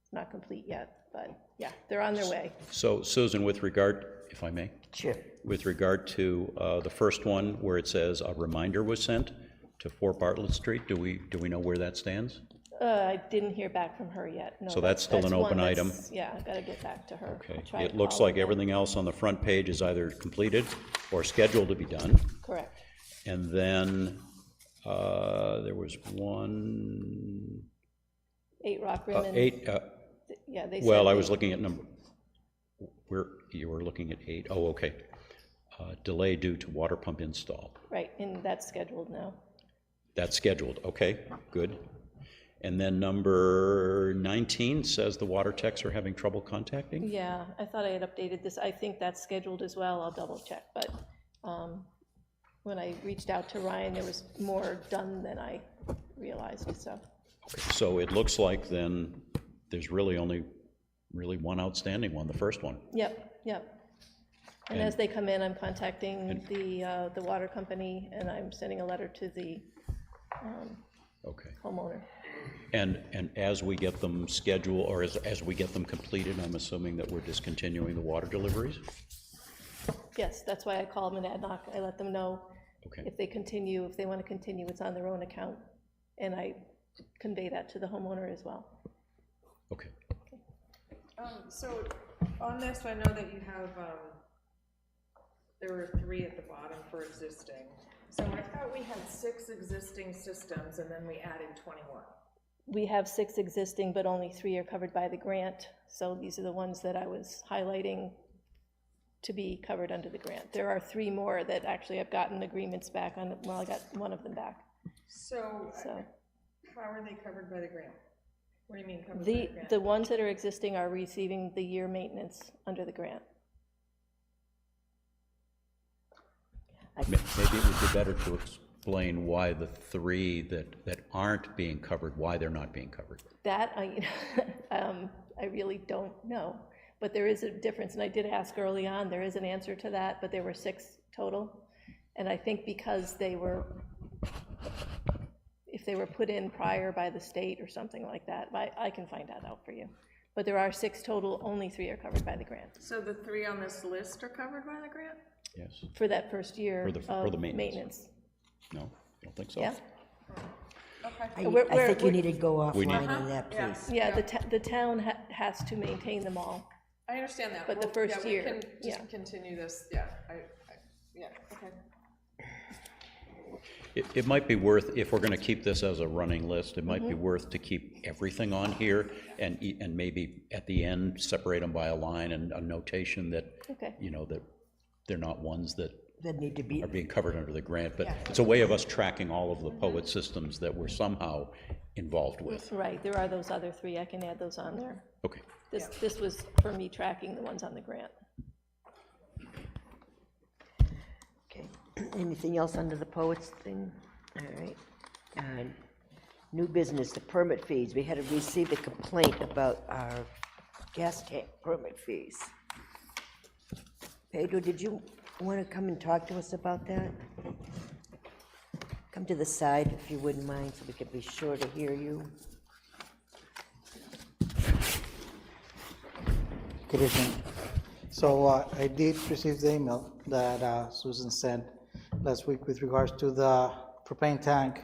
It's not complete yet, but yeah, they're on their way. So Susan, with regard, if I may? Sure. With regard to the first one where it says a reminder was sent to 4 Bartlett Street, do we know where that stands? I didn't hear back from her yet. No, So that's still an open one item? Yeah, I've got to get back to her. Okay, I'll try it to looks call like her. everything else on the front page is either completed or scheduled to be done. Correct. And then there was one, 8 Rock Rimmon. 8, Yeah, they said. well, I was looking at number, where, you were looking at 8. Oh, okay. Delay due to water pump install. Right, and that's scheduled now. That's scheduled, okay, good. And then number 19 says the water techs are having trouble contacting? Yeah, I thought I had updated this. I think that's scheduled as well. I'll double check, but when I reached out to Ryan, there was more done than I realized, so. Okay, so it looks like then there's really only one outstanding one, the first one. Yep, yep. And as they come in, I'm contacting the water company, and I'm sending a letter to the Okay. homeowner. And as we get them scheduled, or as we get them completed, I'm assuming that we're discontinuing the water deliveries? Yes, that's why I call them an ad hoc. I let them know Okay. if they continue, if they want to continue, it's on their own account. And I convey that to the homeowner as well. Okay. So on this, I know that you have, there were 3 at the bottom for existing. So I thought we had 6 existing systems and then we added 21. We have 6 existing, but only 3 are covered by the grant. So these are the ones that I was highlighting to be covered under the grant. There are 3 more that actually I've gotten agreements back on, well, I got one of them back. So how are they covered by the grant? What do you mean covered by the grant? The ones that are existing are receiving the year maintenance under the grant. Maybe it would be better to explain why the 3 that aren't being covered, why they're not being covered. That, I really don't know, but there is a difference, and I did ask early on, there is an answer to that, but there were 6 total. And I think because if they were put in prior by the state or something like that, I can find that out for you. But there are 6 total, only 3 are covered by the grant. So the 3 on this list are covered by the grant? Yes. For that first year For the of maintenance. maintenance. No, I don't think so. Yeah? Okay. I think you need to go offline on that, Yeah. please. Yeah, the town has to maintain them all. I understand that. But the first year, We can yeah. just continue this, yeah, yeah, okay. It might be worth, if we're going to keep this as a running list, it might be worth to keep everything on here and maybe at the end separate them by a line and a notation that, Okay. you know, that they're not ones that That need to be, are being covered under the grant, but it's a way of us tracking all of the POET systems that we're somehow involved with. Right, there are those other 3, I can add those on there. Okay. This was for me tracking the ones on the grant. okay. Anything else under the POETs thing? All right. New business, the permit fees. We had received a complaint about our gas tank permit fees. Pedro, did you want to come and talk to us about that? Come to the side if you wouldn't mind, so we could be sure to hear you. Good evening. So I did receive the email that Susan sent last week with regards to the propane tank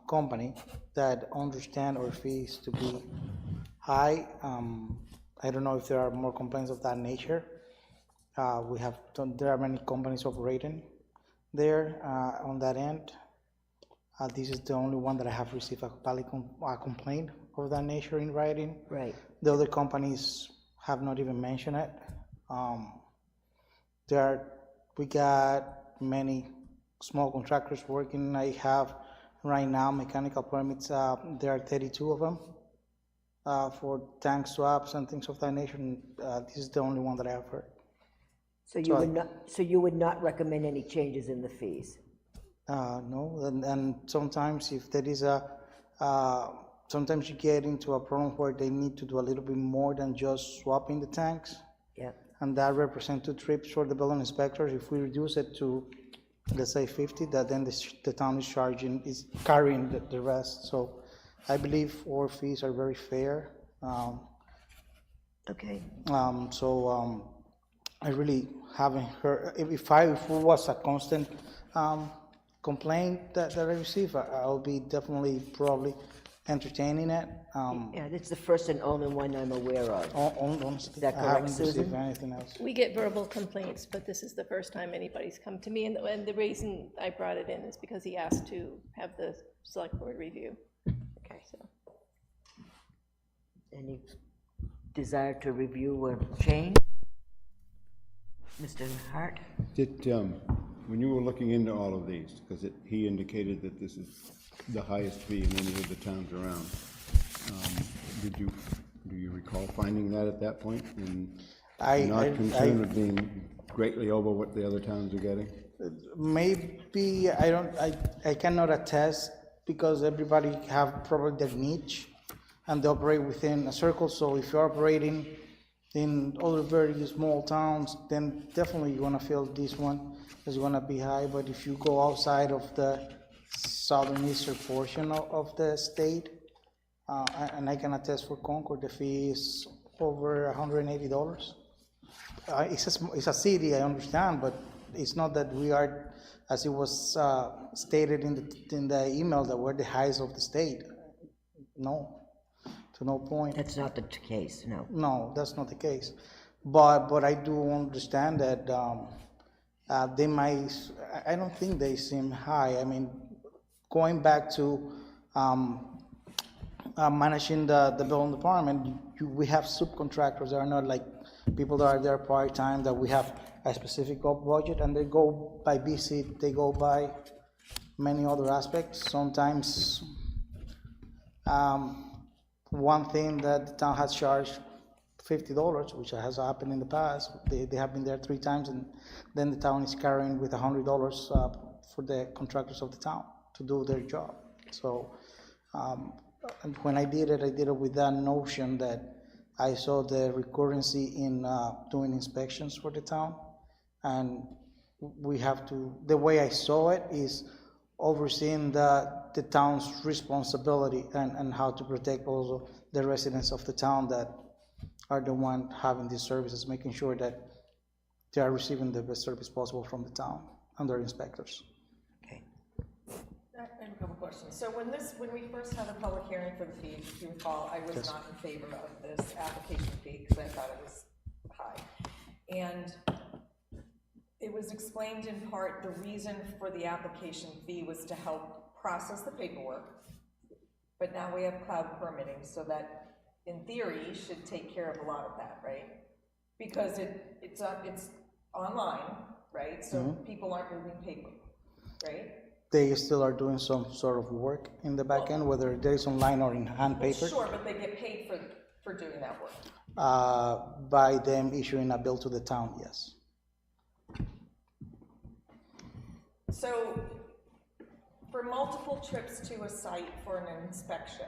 company that understand our fees to be high. I don't know if there are more complaints of that nature. There are many companies operating there on that end. This is the only one that I have received a valid complaint of that nature in writing. Right. The other companies have not even mentioned it. We got many small contractors working. I have right now mechanical permits. There are 32 of them for tank swaps and things of that nature. And, this is the only one that I have heard. So you would not recommend any changes in the fees? No, and sometimes if there is sometimes you get into a problem where they need to do a little bit more than just swapping the tanks. Yeah. And that represents 2 trips for the building inspectors. If we reduce it to, let's say 50, that then the town is carrying the rest. So I believe our fees are very fair. Okay. I really haven't heard, if it was a constant complaint that I receive, I will be definitely probably entertaining it. Yeah, it's the first and only one I'm aware of. Is that correct, I haven't Susan? received anything else. We get verbal complaints, but this is the first time anybody's come to me, and the reason I brought it in is because he asked to have the select board review. Okay. So, any desire to review or change? Mr. Hart? When you were looking into all of these, because he indicated that this is the highest fee in any of the towns around, do you recall finding that at that point? And not concerned with being greatly over what the other towns are getting? Maybe, I cannot attest because everybody have probably their niche and they operate within a circle. So if you're operating in other very small towns, then definitely you're gonna feel this one is gonna be high. But if you go outside of the southern eastern portion of the state, and I can attest for Concord, the fee is over $180. It's a city, I understand, but it's not that we are, as it was stated in the email, that we're the highest of the state. No, to no point. That's not the case, no. No, that's not the case. But I do understand that they might, I don't think they seem high. I mean, going back to managing the building department, we have subcontractors that are not like people that are there part-time, that we have a specific budget, and they go by visit, they go by many other aspects. Sometimes one thing that the town has charged $50, which has happened in the past, they have been there 3 times, and then the town is carrying with $100 for the contractors of the town to do their job. So, and when I did it with that notion that I saw the recurrency in doing inspections for the town, and we have to, the way I saw it is overseeing the town's responsibility and how to protect also the residents of the town that are the one having these services, making sure that they are receiving the best service possible from the town and their inspectors. Okay. I have a couple questions. So when we first had the public hearing for the fee, if you recall, I was not in favor of this application fee because I thought it was high. And it was explained in part the reason for the application fee was to help process the paperwork. But now we have cloud permitting, so that in theory should take care of a lot of that, right? Because it's online, right? So people aren't moving paper, right? They still are doing some sort of work in the back end, whether there is online or in hand paper. Sure, but they get paid for doing that work. By them issuing a bill to the town, yes. So, for multiple trips to a site for an inspection,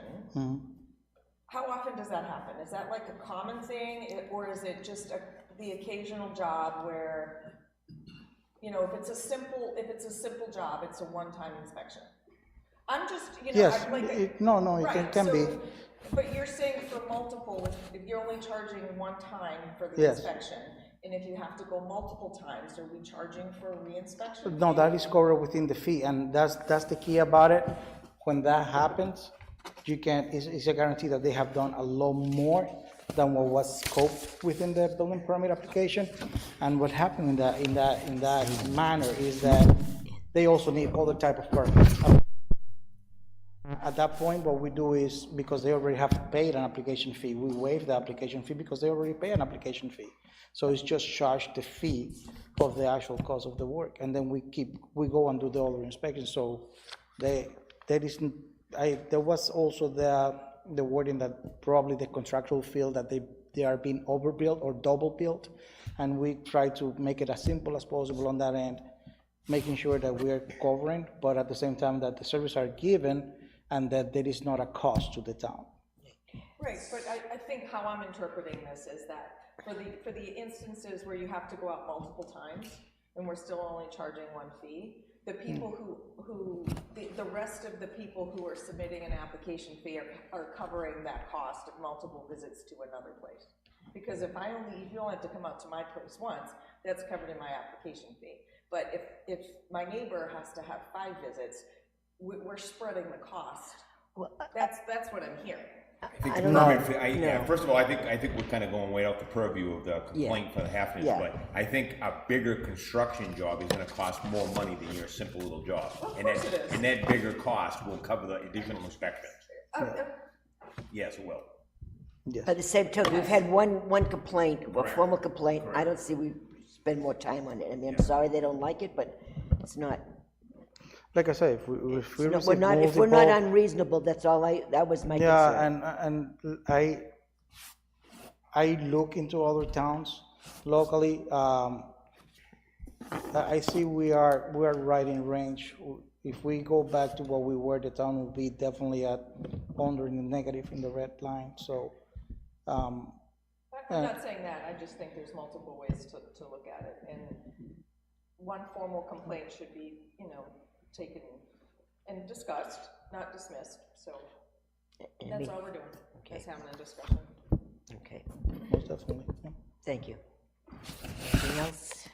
how often does that happen? Is that like a common thing, or is it just the occasional job where You know, if it's a simple job, it's a one-time inspection. I'm just, you know, Yes, I'm like. no, it can be. But you're saying for multiple, if you're only charging one time for the Yes. inspection, and if you have to go multiple times, are we charging for a reinspection? No, that is covered within the fee, and that's the key about it. When that happens, you can, it's a guarantee that they have done a lot more than what was scoped within the building permit application. And what happened in that manner is that they also need other type of permits. At that point, what we do is, because they already have paid an application fee, we waive the application fee because they already pay an application fee. So it's just charge the fee of the actual cost of the work, and then we go and do the other inspections. So there was also the wording that probably the contractual feel that they are being overbilled or double billed, and we try to make it as simple as possible on that end, making sure that we are covering, but at the same time that the services are given and that there is not a cost to the town. Right, but I think how I'm interpreting this is that for the instances where you have to go out multiple times and we're still only charging one fee, the people the rest of the people who are submitting an application fee are covering that cost of multiple visits to another place. Because if you only have to come out to my place once, that's covered in my application fee. But if my neighbor has to have 5 visits, we're spreading the cost. That's what I'm hearing. I think I the don't permit know. fee, No. first of all, I think we're kind of going way out the purview of the complaint for the half-inch, Yeah. but I think a bigger construction job is gonna cost more money than your simple little job. Of And course that- it is. And that bigger cost will cover the additional inspection. Yes, it will. By the same token, we've had one complaint, a formal complaint. I don't see we spend more time on it. I mean, I'm sorry they don't like it, but it's not. Like I say, if we If we're receive not multiple. unreasonable, that's all that was my concern. Yeah, and I look into other towns locally. I see we are right in range. If we go back to what we were, the town will be definitely under in the negative in the red line. So. I'm not saying that, I just think there's multiple ways to look at it, and one formal complaint should be, taken and discussed, not dismissed, so that's all we're doing, is having a discussion. Okay, Most definitely. Yeah. thank you. Anything else?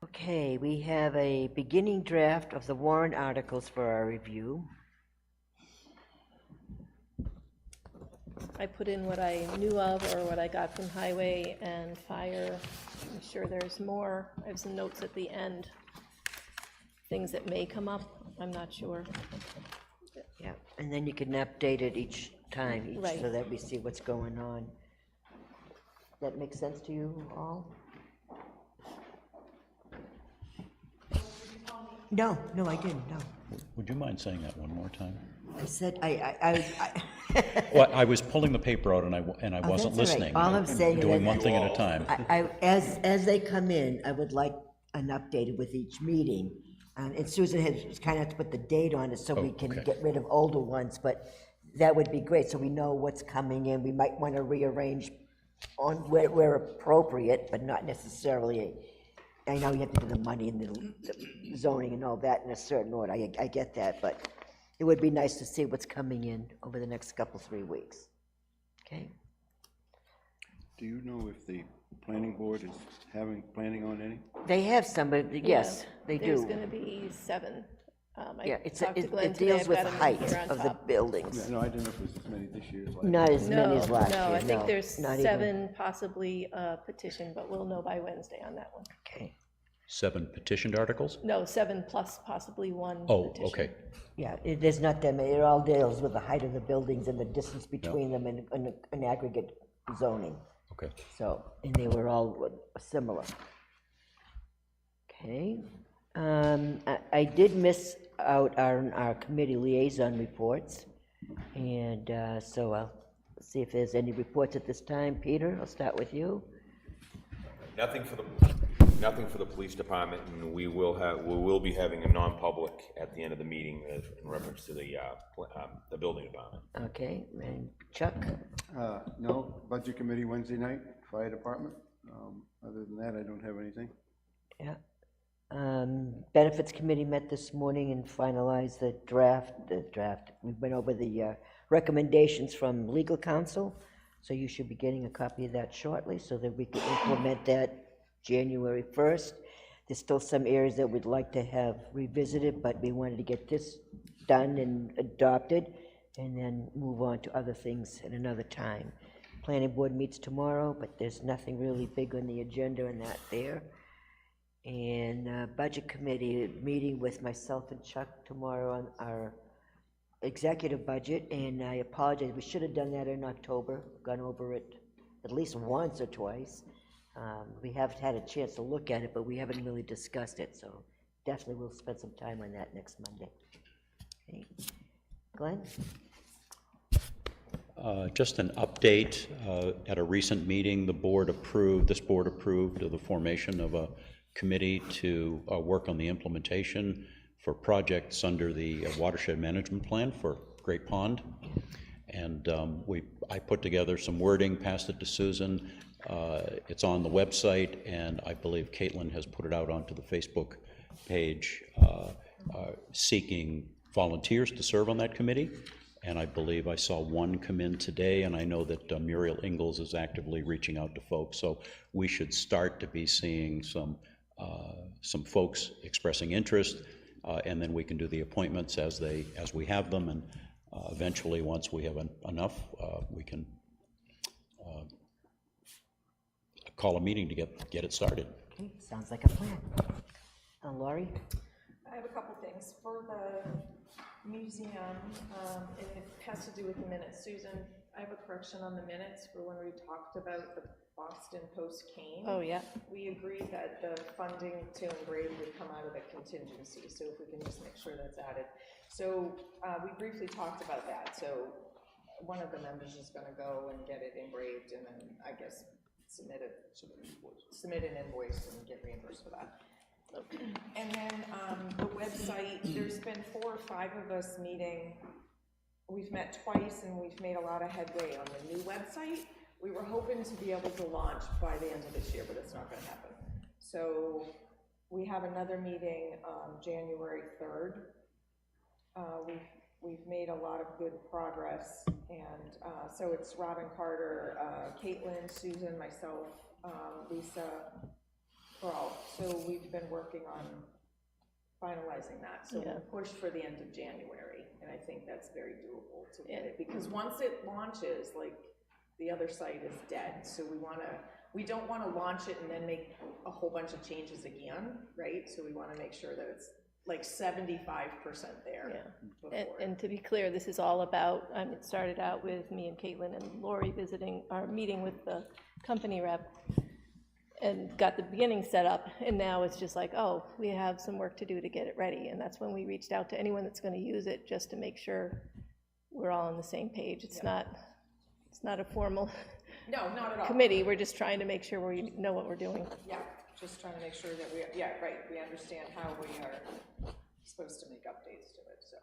Okay, we have a beginning draft of the warrant articles for our review. I put in what I knew of or what I got from Highway and Fire. I'm sure there's more. I have some notes at the end. Things that may come up, I'm not sure. Yeah, and then you can update it each time, Right. so that we see what's going on. That makes sense to you all? No, I didn't, no. Would you mind saying that one more time? I said, I Well, I was pulling the paper out and I wasn't that's all right. listening. All I'm saying is Doing that- one thing at a time. as they come in, I would like an updated with each meeting. And Susan has kind of to put the date on it so we can okay. get rid of older ones, but that would be great, so we know what's coming in. We might want to rearrange on where appropriate, but not necessarily, I know you have to do the money and the zoning and all that in a certain order, I get that, but it would be nice to see what's coming in over the next 3 weeks. Okay? Do you know if the planning board is planning on any? They have some, but yes, Yeah, they There's do. gonna be 7. Yeah, I talked to Glenn it today. deals I've with got 'em height here on of the top. buildings. Yeah, no, I didn't know if it was as many this year as last. Not as many as last year, No, I think no, there's not even. 7 possibly petitioned, but we'll know by Wednesday on that one. Okay, 7 petitioned articles? No, 7 plus possibly 1 Oh, petition. okay. yeah, there's not that many, it all deals with the height of the buildings and the distance between them and an aggregate zoning. Okay. So, and they were all similar. Okay, I did miss out our committee liaison reports, and so I'll see if there's any reports at this time. Peter, I'll start with you. Nothing for the police department, and we will be having a non-public at the end of the meeting in reference to the building department. Okay, and Chuck? No, budget committee Wednesday night, fire department. Other than that, I don't have anything. Yeah. Benefits Committee met this morning and finalized the draft. We went over the recommendations from legal counsel, so you should be getting a copy of that shortly so that we can implement that January 1st. There's still some areas that we'd like to have revisited, but we wanted to get this done and adopted and then move on to other things at another time. Planning Board meets tomorrow, but there's nothing really big on the agenda in that there. And Budget Committee meeting with myself and Chuck tomorrow on our executive budget, and I apologize, we should have done that in October, gone over it at least once or twice. We haven't had a chance to look at it, but we haven't really discussed it, so definitely we'll spend some time on that next Monday. Okay. Glenn? Just an update, at a recent meeting, this board approved the formation of a committee to work on the implementation for projects under the watershed management plan for Great Pond. And I put together some wording, passed it to Susan. It's on the website, and I believe Caitlin has put it out onto the Facebook page, seeking volunteers to serve on that committee. And I believe I saw one come in today, and I know that Muriel Ingalls is actively reaching out to folks. So we should start to be seeing some folks expressing interest, and then we can do the appointments as we have them, and eventually, once we have enough, we can call a meeting to get it started. Okay, sounds like a plan. Laurie? I have a couple things. For the museum, and it has to do with the minutes. Susan, I have a correction on the minutes for when we talked about the Boston Post cane. Oh, yeah. We agreed that the funding to engrave would come out of the contingency, so if we can just make sure that's added. So we briefly talked about that, so one of the members is gonna go and get it engraved and then, I guess, submit an invoice and get reimbursed for that. And then the website, there's been 4 or 5 of us meeting. We've met twice and we've made a lot of headway on the new website. We were hoping to be able to launch by the end of this year, but it's not going to happen. So we have another meeting January 3rd. We've made a lot of good progress, and so it's Robin Carter, Caitlin, Susan, myself, Lisa, Carl. So we've been working on finalizing that. So we'll push for the end of January, and I think that's very doable to get it, because once it launches, like, the other site is dead. So we don't want to launch it and then make a whole bunch of changes again, right? So we want to make sure that it's like 75% there. Yeah. And to be clear, this is all about, it started out with me and Caitlin and Lori visiting our meeting with the company rep and got the beginning set up, and now it's just like, oh, we have some work to do to get it ready. And that's when we reached out to anyone that's going to use it, just to make sure we're all on the same page. It's not a formal not at all. committee. We're just trying to make sure we know what we're doing. Yeah, just trying to make sure that we understand how we are supposed to make updates to it, so.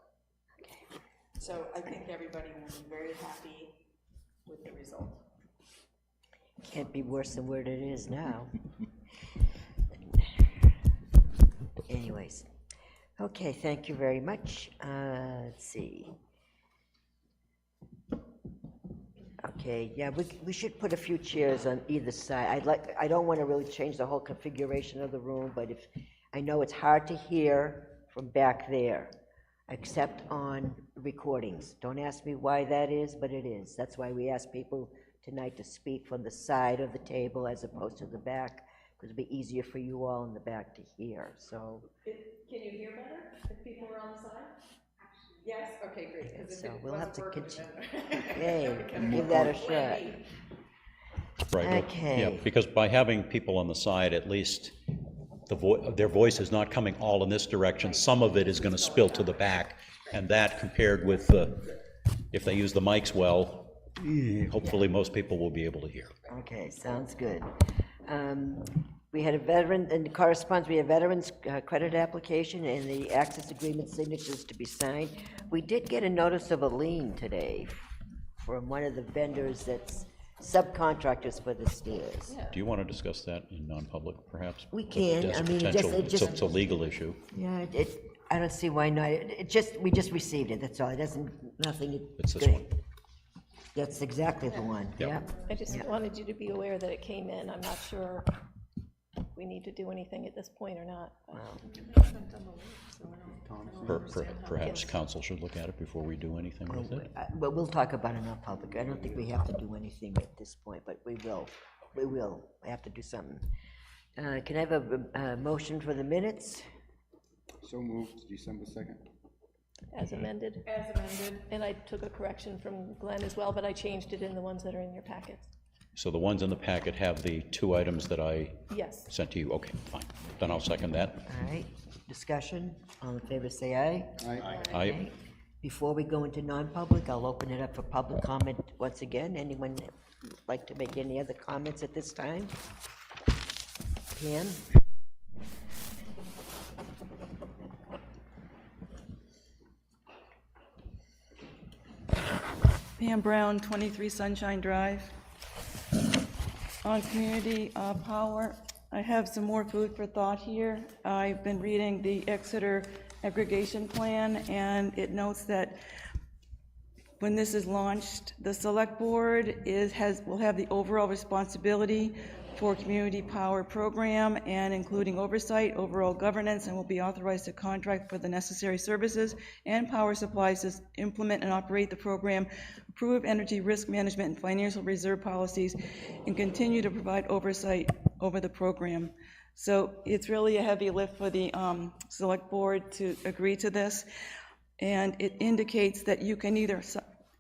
So I think everybody will be very happy with the result. Can't be worse than where it is now. Anyways, okay, thank you very much. Let's see. Okay, yeah, we should put a few chairs on either side. I don't want to really change the whole configuration of the room, but I know it's hard to hear from back there, except on recordings. Don't ask me why that is, but it is. That's why we ask people tonight to speak from the side of the table as opposed to the back, because it'd be easier for you all in the back to hear, so. Can you hear better if people are on the side? Yes, okay, great. 'Cause if So it we'll have to wasn't continue. Hey, give that a shot. Right. Okay. Yeah, because by having people on the side, at least their voice is not coming all in this direction. Some of it is going to spill to the back, and that compared with if they use the mics well, hopefully most people will be able to hear. Okay, sounds good. We had a veteran, and corresponds, we have veterans credit application and the access agreement signatures to be signed. We did get a notice of a lien today from one of the vendors that's subcontractors for the stairs. Do you want to discuss that in non-public, perhaps? We With can, des- I mean, potential- it just- It's a legal issue. Yeah, I don't see why not. We just received it, that's all. It doesn't, nothing. It's this one. That's exactly the one, Yep. yeah. I just wanted you to be aware that it came in. I'm not sure if we need to do anything at this point or not. Perhaps council should look at it before we do anything with it. But we'll talk about it in public. I don't think we have to do anything at this point, but we will. We will. We have to do something. Can I have a motion for the minutes? So moved, December 2nd. As amended. As amended. And I took a correction from Glenn as well, but I changed it in the ones that are in your packets. So the ones in the packet have the 2 items that I Yes. sent to you. Okay, fine. Then I'll second that. All right, discussion. All in favor, say aye. Aye. Before we go into non-public, I'll open it up for public comment once again. Anyone like to make any other comments at this time? Pam? Pam Brown, 23 Sunshine Drive. On community power, I have some more food for thought here. I've been reading the Exeter aggregation plan, and it notes that when this is launched, the select board will have the overall responsibility for community power program and including oversight, overall governance, and will be authorized to contract for the necessary services and power supplies to implement and operate the program, approve energy risk management and financial reserve policies, and continue to provide oversight over the program. So it's really a heavy lift for the select board to agree to this. And it indicates that you can either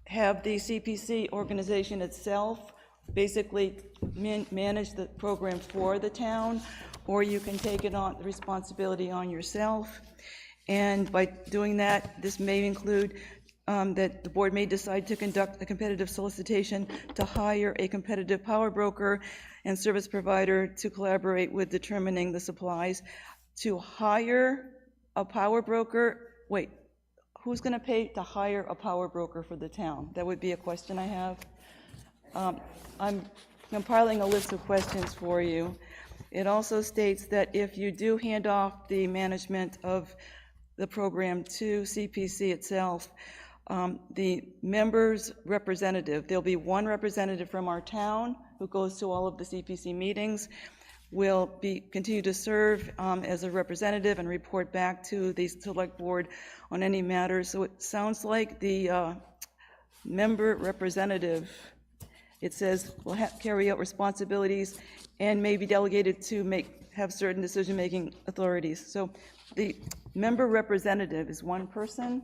have the CPC organization itself basically manage the program for the town, or you can take it on, the responsibility on yourself. And by doing that, this may include that the board may decide to conduct a competitive solicitation to hire a competitive power broker and service provider to collaborate with determining the supplies. To hire a power broker, wait, who's gonna pay to hire a power broker for the town? That would be a question I have. I'm compiling a list of questions for you. It also states that if you do hand off the management of the program to CPC itself, the members' representative, there'll be one representative from our town who goes to all of the CPC meetings, will continue to serve as a representative and report back to the select board on any matters. So it sounds like the member representative, it says, will carry out responsibilities and may be delegated to have certain decision-making authorities. So the member representative is one person,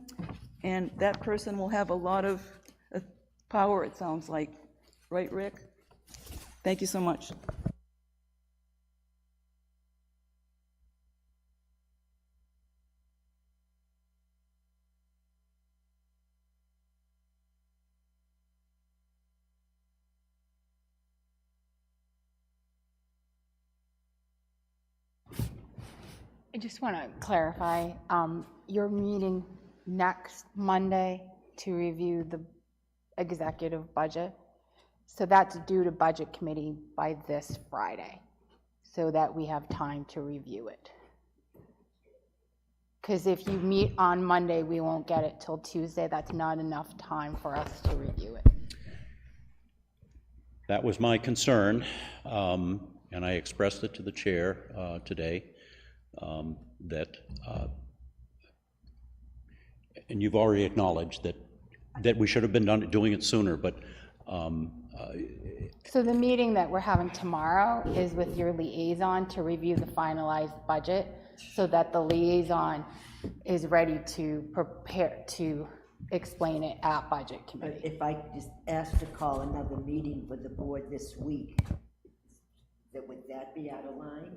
and that person will have a lot of power, it sounds like. Right, Rick? Thank you so much. I just want to clarify, you're meeting next Monday to review the executive budget. So that's due to budget committee by this Friday, so that we have time to review it. Because if you meet on Monday, we won't get it till Tuesday. That's not enough time for us to review it. That was my concern, and I expressed it to the chair today, and you've already acknowledged that we should have been doing it sooner, but so the meeting that we're having tomorrow is with your liaison to review the finalized budget, so that the liaison is ready to prepare to explain it at budget committee. If I just ask to call another meeting with the board this week, would that be out of line?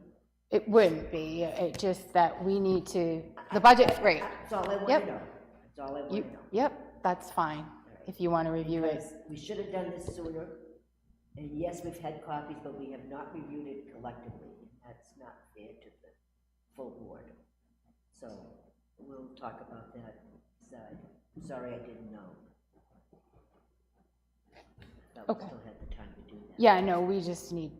It wouldn't be, it just that we need to, the budget, right. That's all I want Yep. to know. That's all I want to know. Yep, that's fine, if you want to review it. Because we should have done this sooner, and yes, we've had copies, but we have not reviewed it collectively. That's not fair to the full board. So we'll talk about that side. Sorry I didn't know. Thought we Okay. still had the time to do do that. Yeah, no, we just need,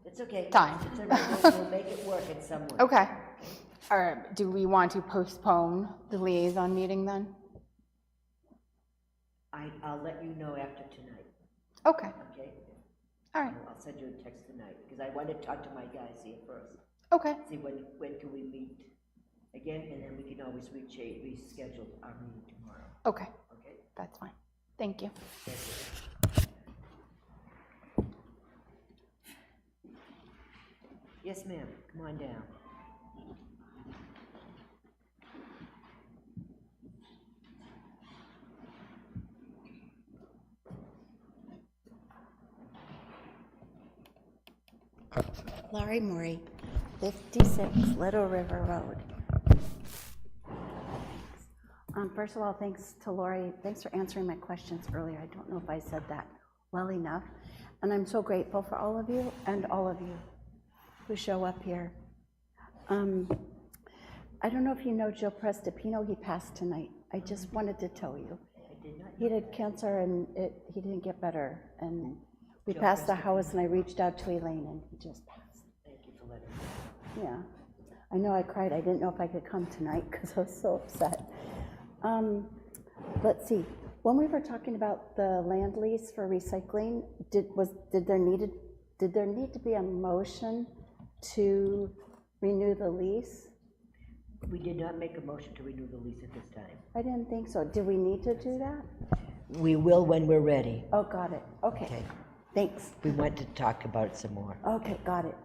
It's okay. Time. It's all right. We'll make it work in some way. okay. All right, do we want to postpone the liaison meeting then? I'll let you know after tonight, Okay, okay? all right, I'll send you a text tonight, because I want to talk to my guys here first. okay, See when can we meet again, and then we can always reschedule our meeting tomorrow, okay, okay? that's fine. Thank you. Yes, ma'am, come on down. Laurie Maury, 56 Little River Road. First of all, thanks to Lori. Thanks for answering my questions earlier. I don't know if I said that well enough. And I'm so grateful for all of you and all of you who show up here. I don't know if you know Joe Prestipino. He passed tonight. I just wanted to tell you. He had cancer and he didn't get better. And we passed the house and I reached out to Elaine and he just passed. Thank you for letting me know. Yeah, I know I cried. I didn't know if I could come tonight because I was so upset. Let's see. When we were talking about the land lease for recycling, did there need to be a motion to renew the lease? We did not make a motion to renew the lease at this time. I didn't think so. Do we need to do that? We will when we're ready. Oh, got it. Okay. Okay. Thanks. We want to talk about it some more. Okay, got it.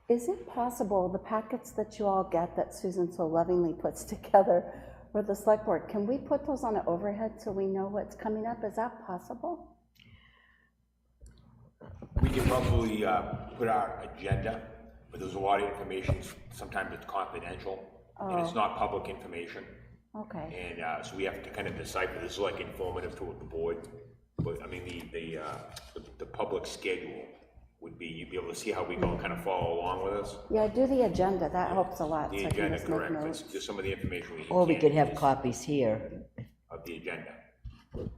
Is it possible, the packets that you all get that Susan so lovingly puts together for the select board, can we put those on an overhead so we know what's coming up? Is that possible? We can probably put our agenda, but there's a lot of information, sometimes it's confidential, and it's not public information. Okay. And so we have to kind of decipher, this is like informative to the board, but I mean, the public schedule would be, you'd be able to see how we go and kind of follow along with us. Yeah, do the agenda, that helps a lot. The so I can agenda, just make correct, notes. but just some of the information we Or we can't could have use copies here. of the agenda.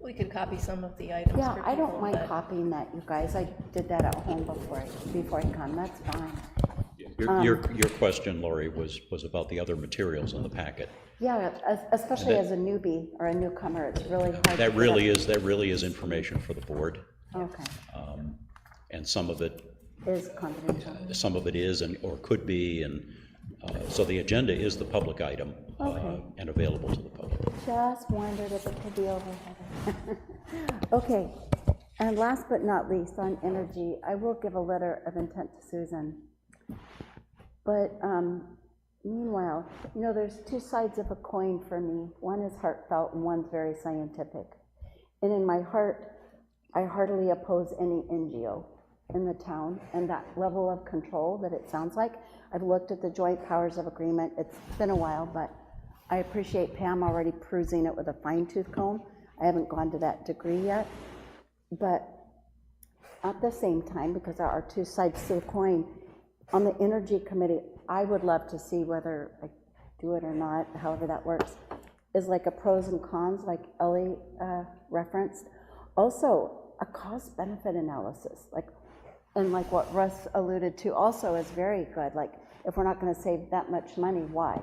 We could copy some of the items Yeah, for I don't people, mind but- copying that, you guys. I did that at home before I come, that's fine. Your question, Lori, was about the other materials in the packet. Yeah, especially as a newbie or a newcomer, it's really hard. to That get really is information for the board, up. Okay, and some of it is confidential. is or could be, and so the agenda is the public item and available to the public. Just wondered if it could be overhead. Okay, and last but not least, on energy, I will give a letter of intent to Susan. But meanwhile, you know, there's two sides of a coin for me. One is heartfelt and one's very scientific. And in my heart, I heartily oppose any NGO in the town and that level of control that it sounds like. I've looked at the joint powers of agreement. It's been a while, but I appreciate Pam already perusing it with a fine-tooth comb. I haven't gone to that degree yet. But at the same time, because there are two sides to the coin, on the Energy Committee, I would love to see whether I do it or not, however that works, is like a pros and cons, like Ellie referenced. Also, a cost-benefit analysis, and like what Russ alluded to also is very good. Like, if we're not gonna save that much money, why?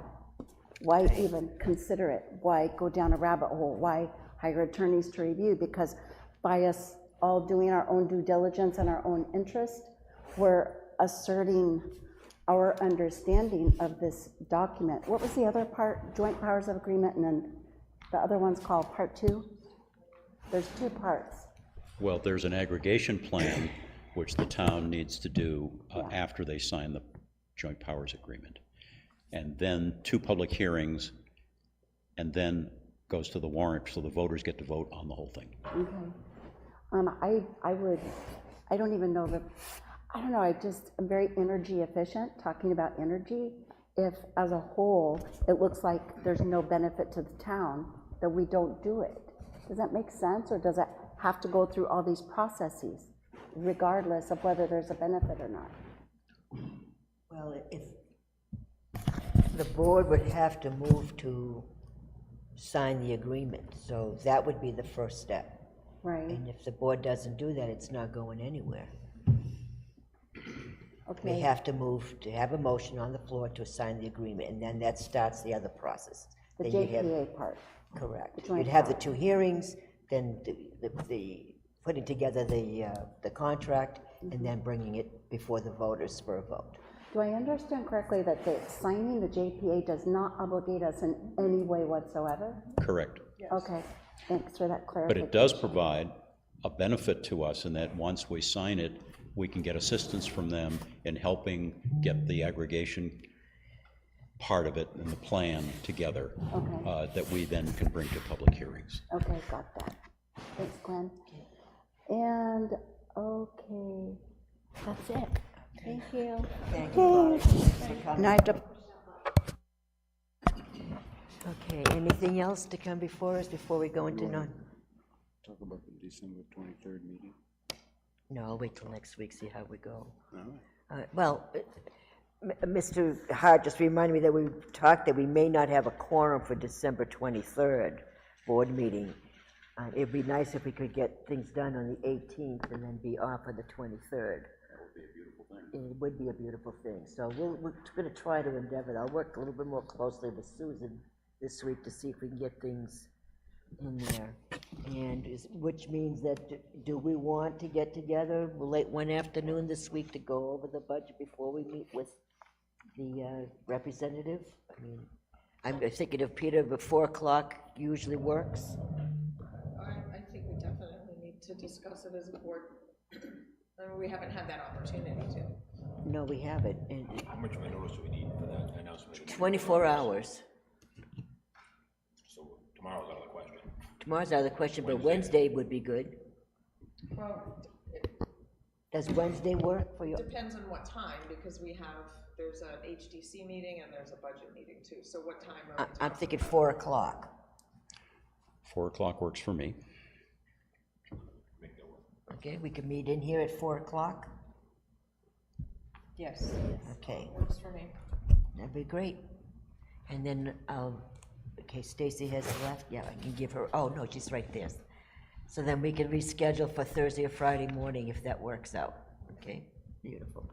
Why even consider it? Why go down a rabbit hole? Why hire attorneys to review? Because by us all doing our own due diligence and our own interest, we're asserting our understanding of this document. What was the other part? Joint powers of agreement, and then the other one's called part 2? There's 2 parts. Well, there's an aggregation plan which the town needs to do after they sign the joint powers agreement. And then 2 public hearings, and then goes to the warrant, so the voters get to vote on the whole thing. Okay. I don't even know I don't know, I'm very energy efficient, talking about energy. If, as a whole, it looks like there's no benefit to the town, then we don't do it. Does that make sense, or does it have to go through all these processes, regardless of whether there's a benefit or not? Well, if the board would have to move to sign the agreement, so that would be the first step. Right, And if the board doesn't do that, it's not going anywhere. We okay. have to move, to have a motion on the floor to sign the agreement, and then that starts the other process. The Then you have- JPA part. Correct. joint You'd have the part. 2 hearings, then the putting together the contract, and then bringing it before the voters for a vote. Do I understand correctly that the signing the JPA does not obligate us in any way whatsoever? Correct. Okay, thanks for that But clarification. it does provide a benefit to us in that once we sign it, we can get assistance from them in helping get the aggregation part of it and the plan together, that we then can bring to public hearings. Okay, got that. Thanks, Glenn. And, okay, that's it. Thank you. Thank you, Laura, for coming. Now I have to Okay, anything else to come before us before we go into non? Talk about the December 23rd meeting. No, I'll wait till next week, see how we go. All right. Well, Mr. Hart just reminded me that we talked that we may not have a quorum for December 23rd board meeting. It'd be nice if we could get things done on the 18th and then be off on the 23rd. It would be a beautiful thing. So we're going to try to endeavor. I'll work a little bit more closely with Susan this week to see if we can get things in there. And which means that, do we want to get together late one afternoon this week to go over the budget before we meet with the representative? I mean, I'm thinking of Peter, but 4 o'clock usually works. I think we definitely need to discuss it as a board. I mean, we haven't had that opportunity to. No, we haven't. And How much of a notice do we need for that announcement? 24 hours. So tomorrow's out of the question. Tomorrow's out of the question, but Wednesday would be good. Well, Does Wednesday work for you? it depends on what time, because there's an HDC meeting and there's a budget meeting too. So what time are we talking? I'm thinking 4 o'clock. 4 o'clock works for me. Okay, we can meet in here at 4 o'clock? Yes, Okay, works for me. that'd be great. And then, okay, Stacy has left, yeah, I can give her, oh, no, she's right there. So then we can reschedule for Thursday or Friday morning if that works out, okay? Beautiful.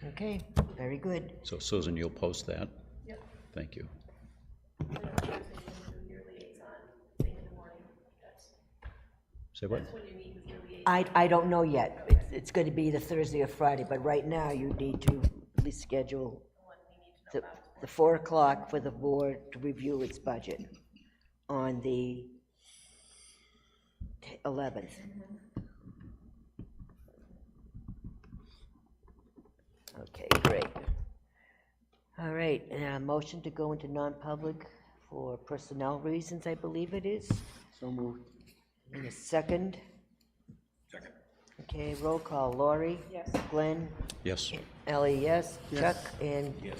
Okay, very good. So Susan, you'll post that? Yep. Thank you. Say what? I don't know yet. It's going to be the Thursday or Friday, but right now you need to at least schedule the 4 o'clock for the board to review its budget on the 11th. Okay, great. All right, motion to go into non-public for personnel reasons, I believe it is. So moved. In a second. Second. Okay, roll call. Lori? Yes. Glenn? Yes. Ellie, yes. Chuck? And Yes.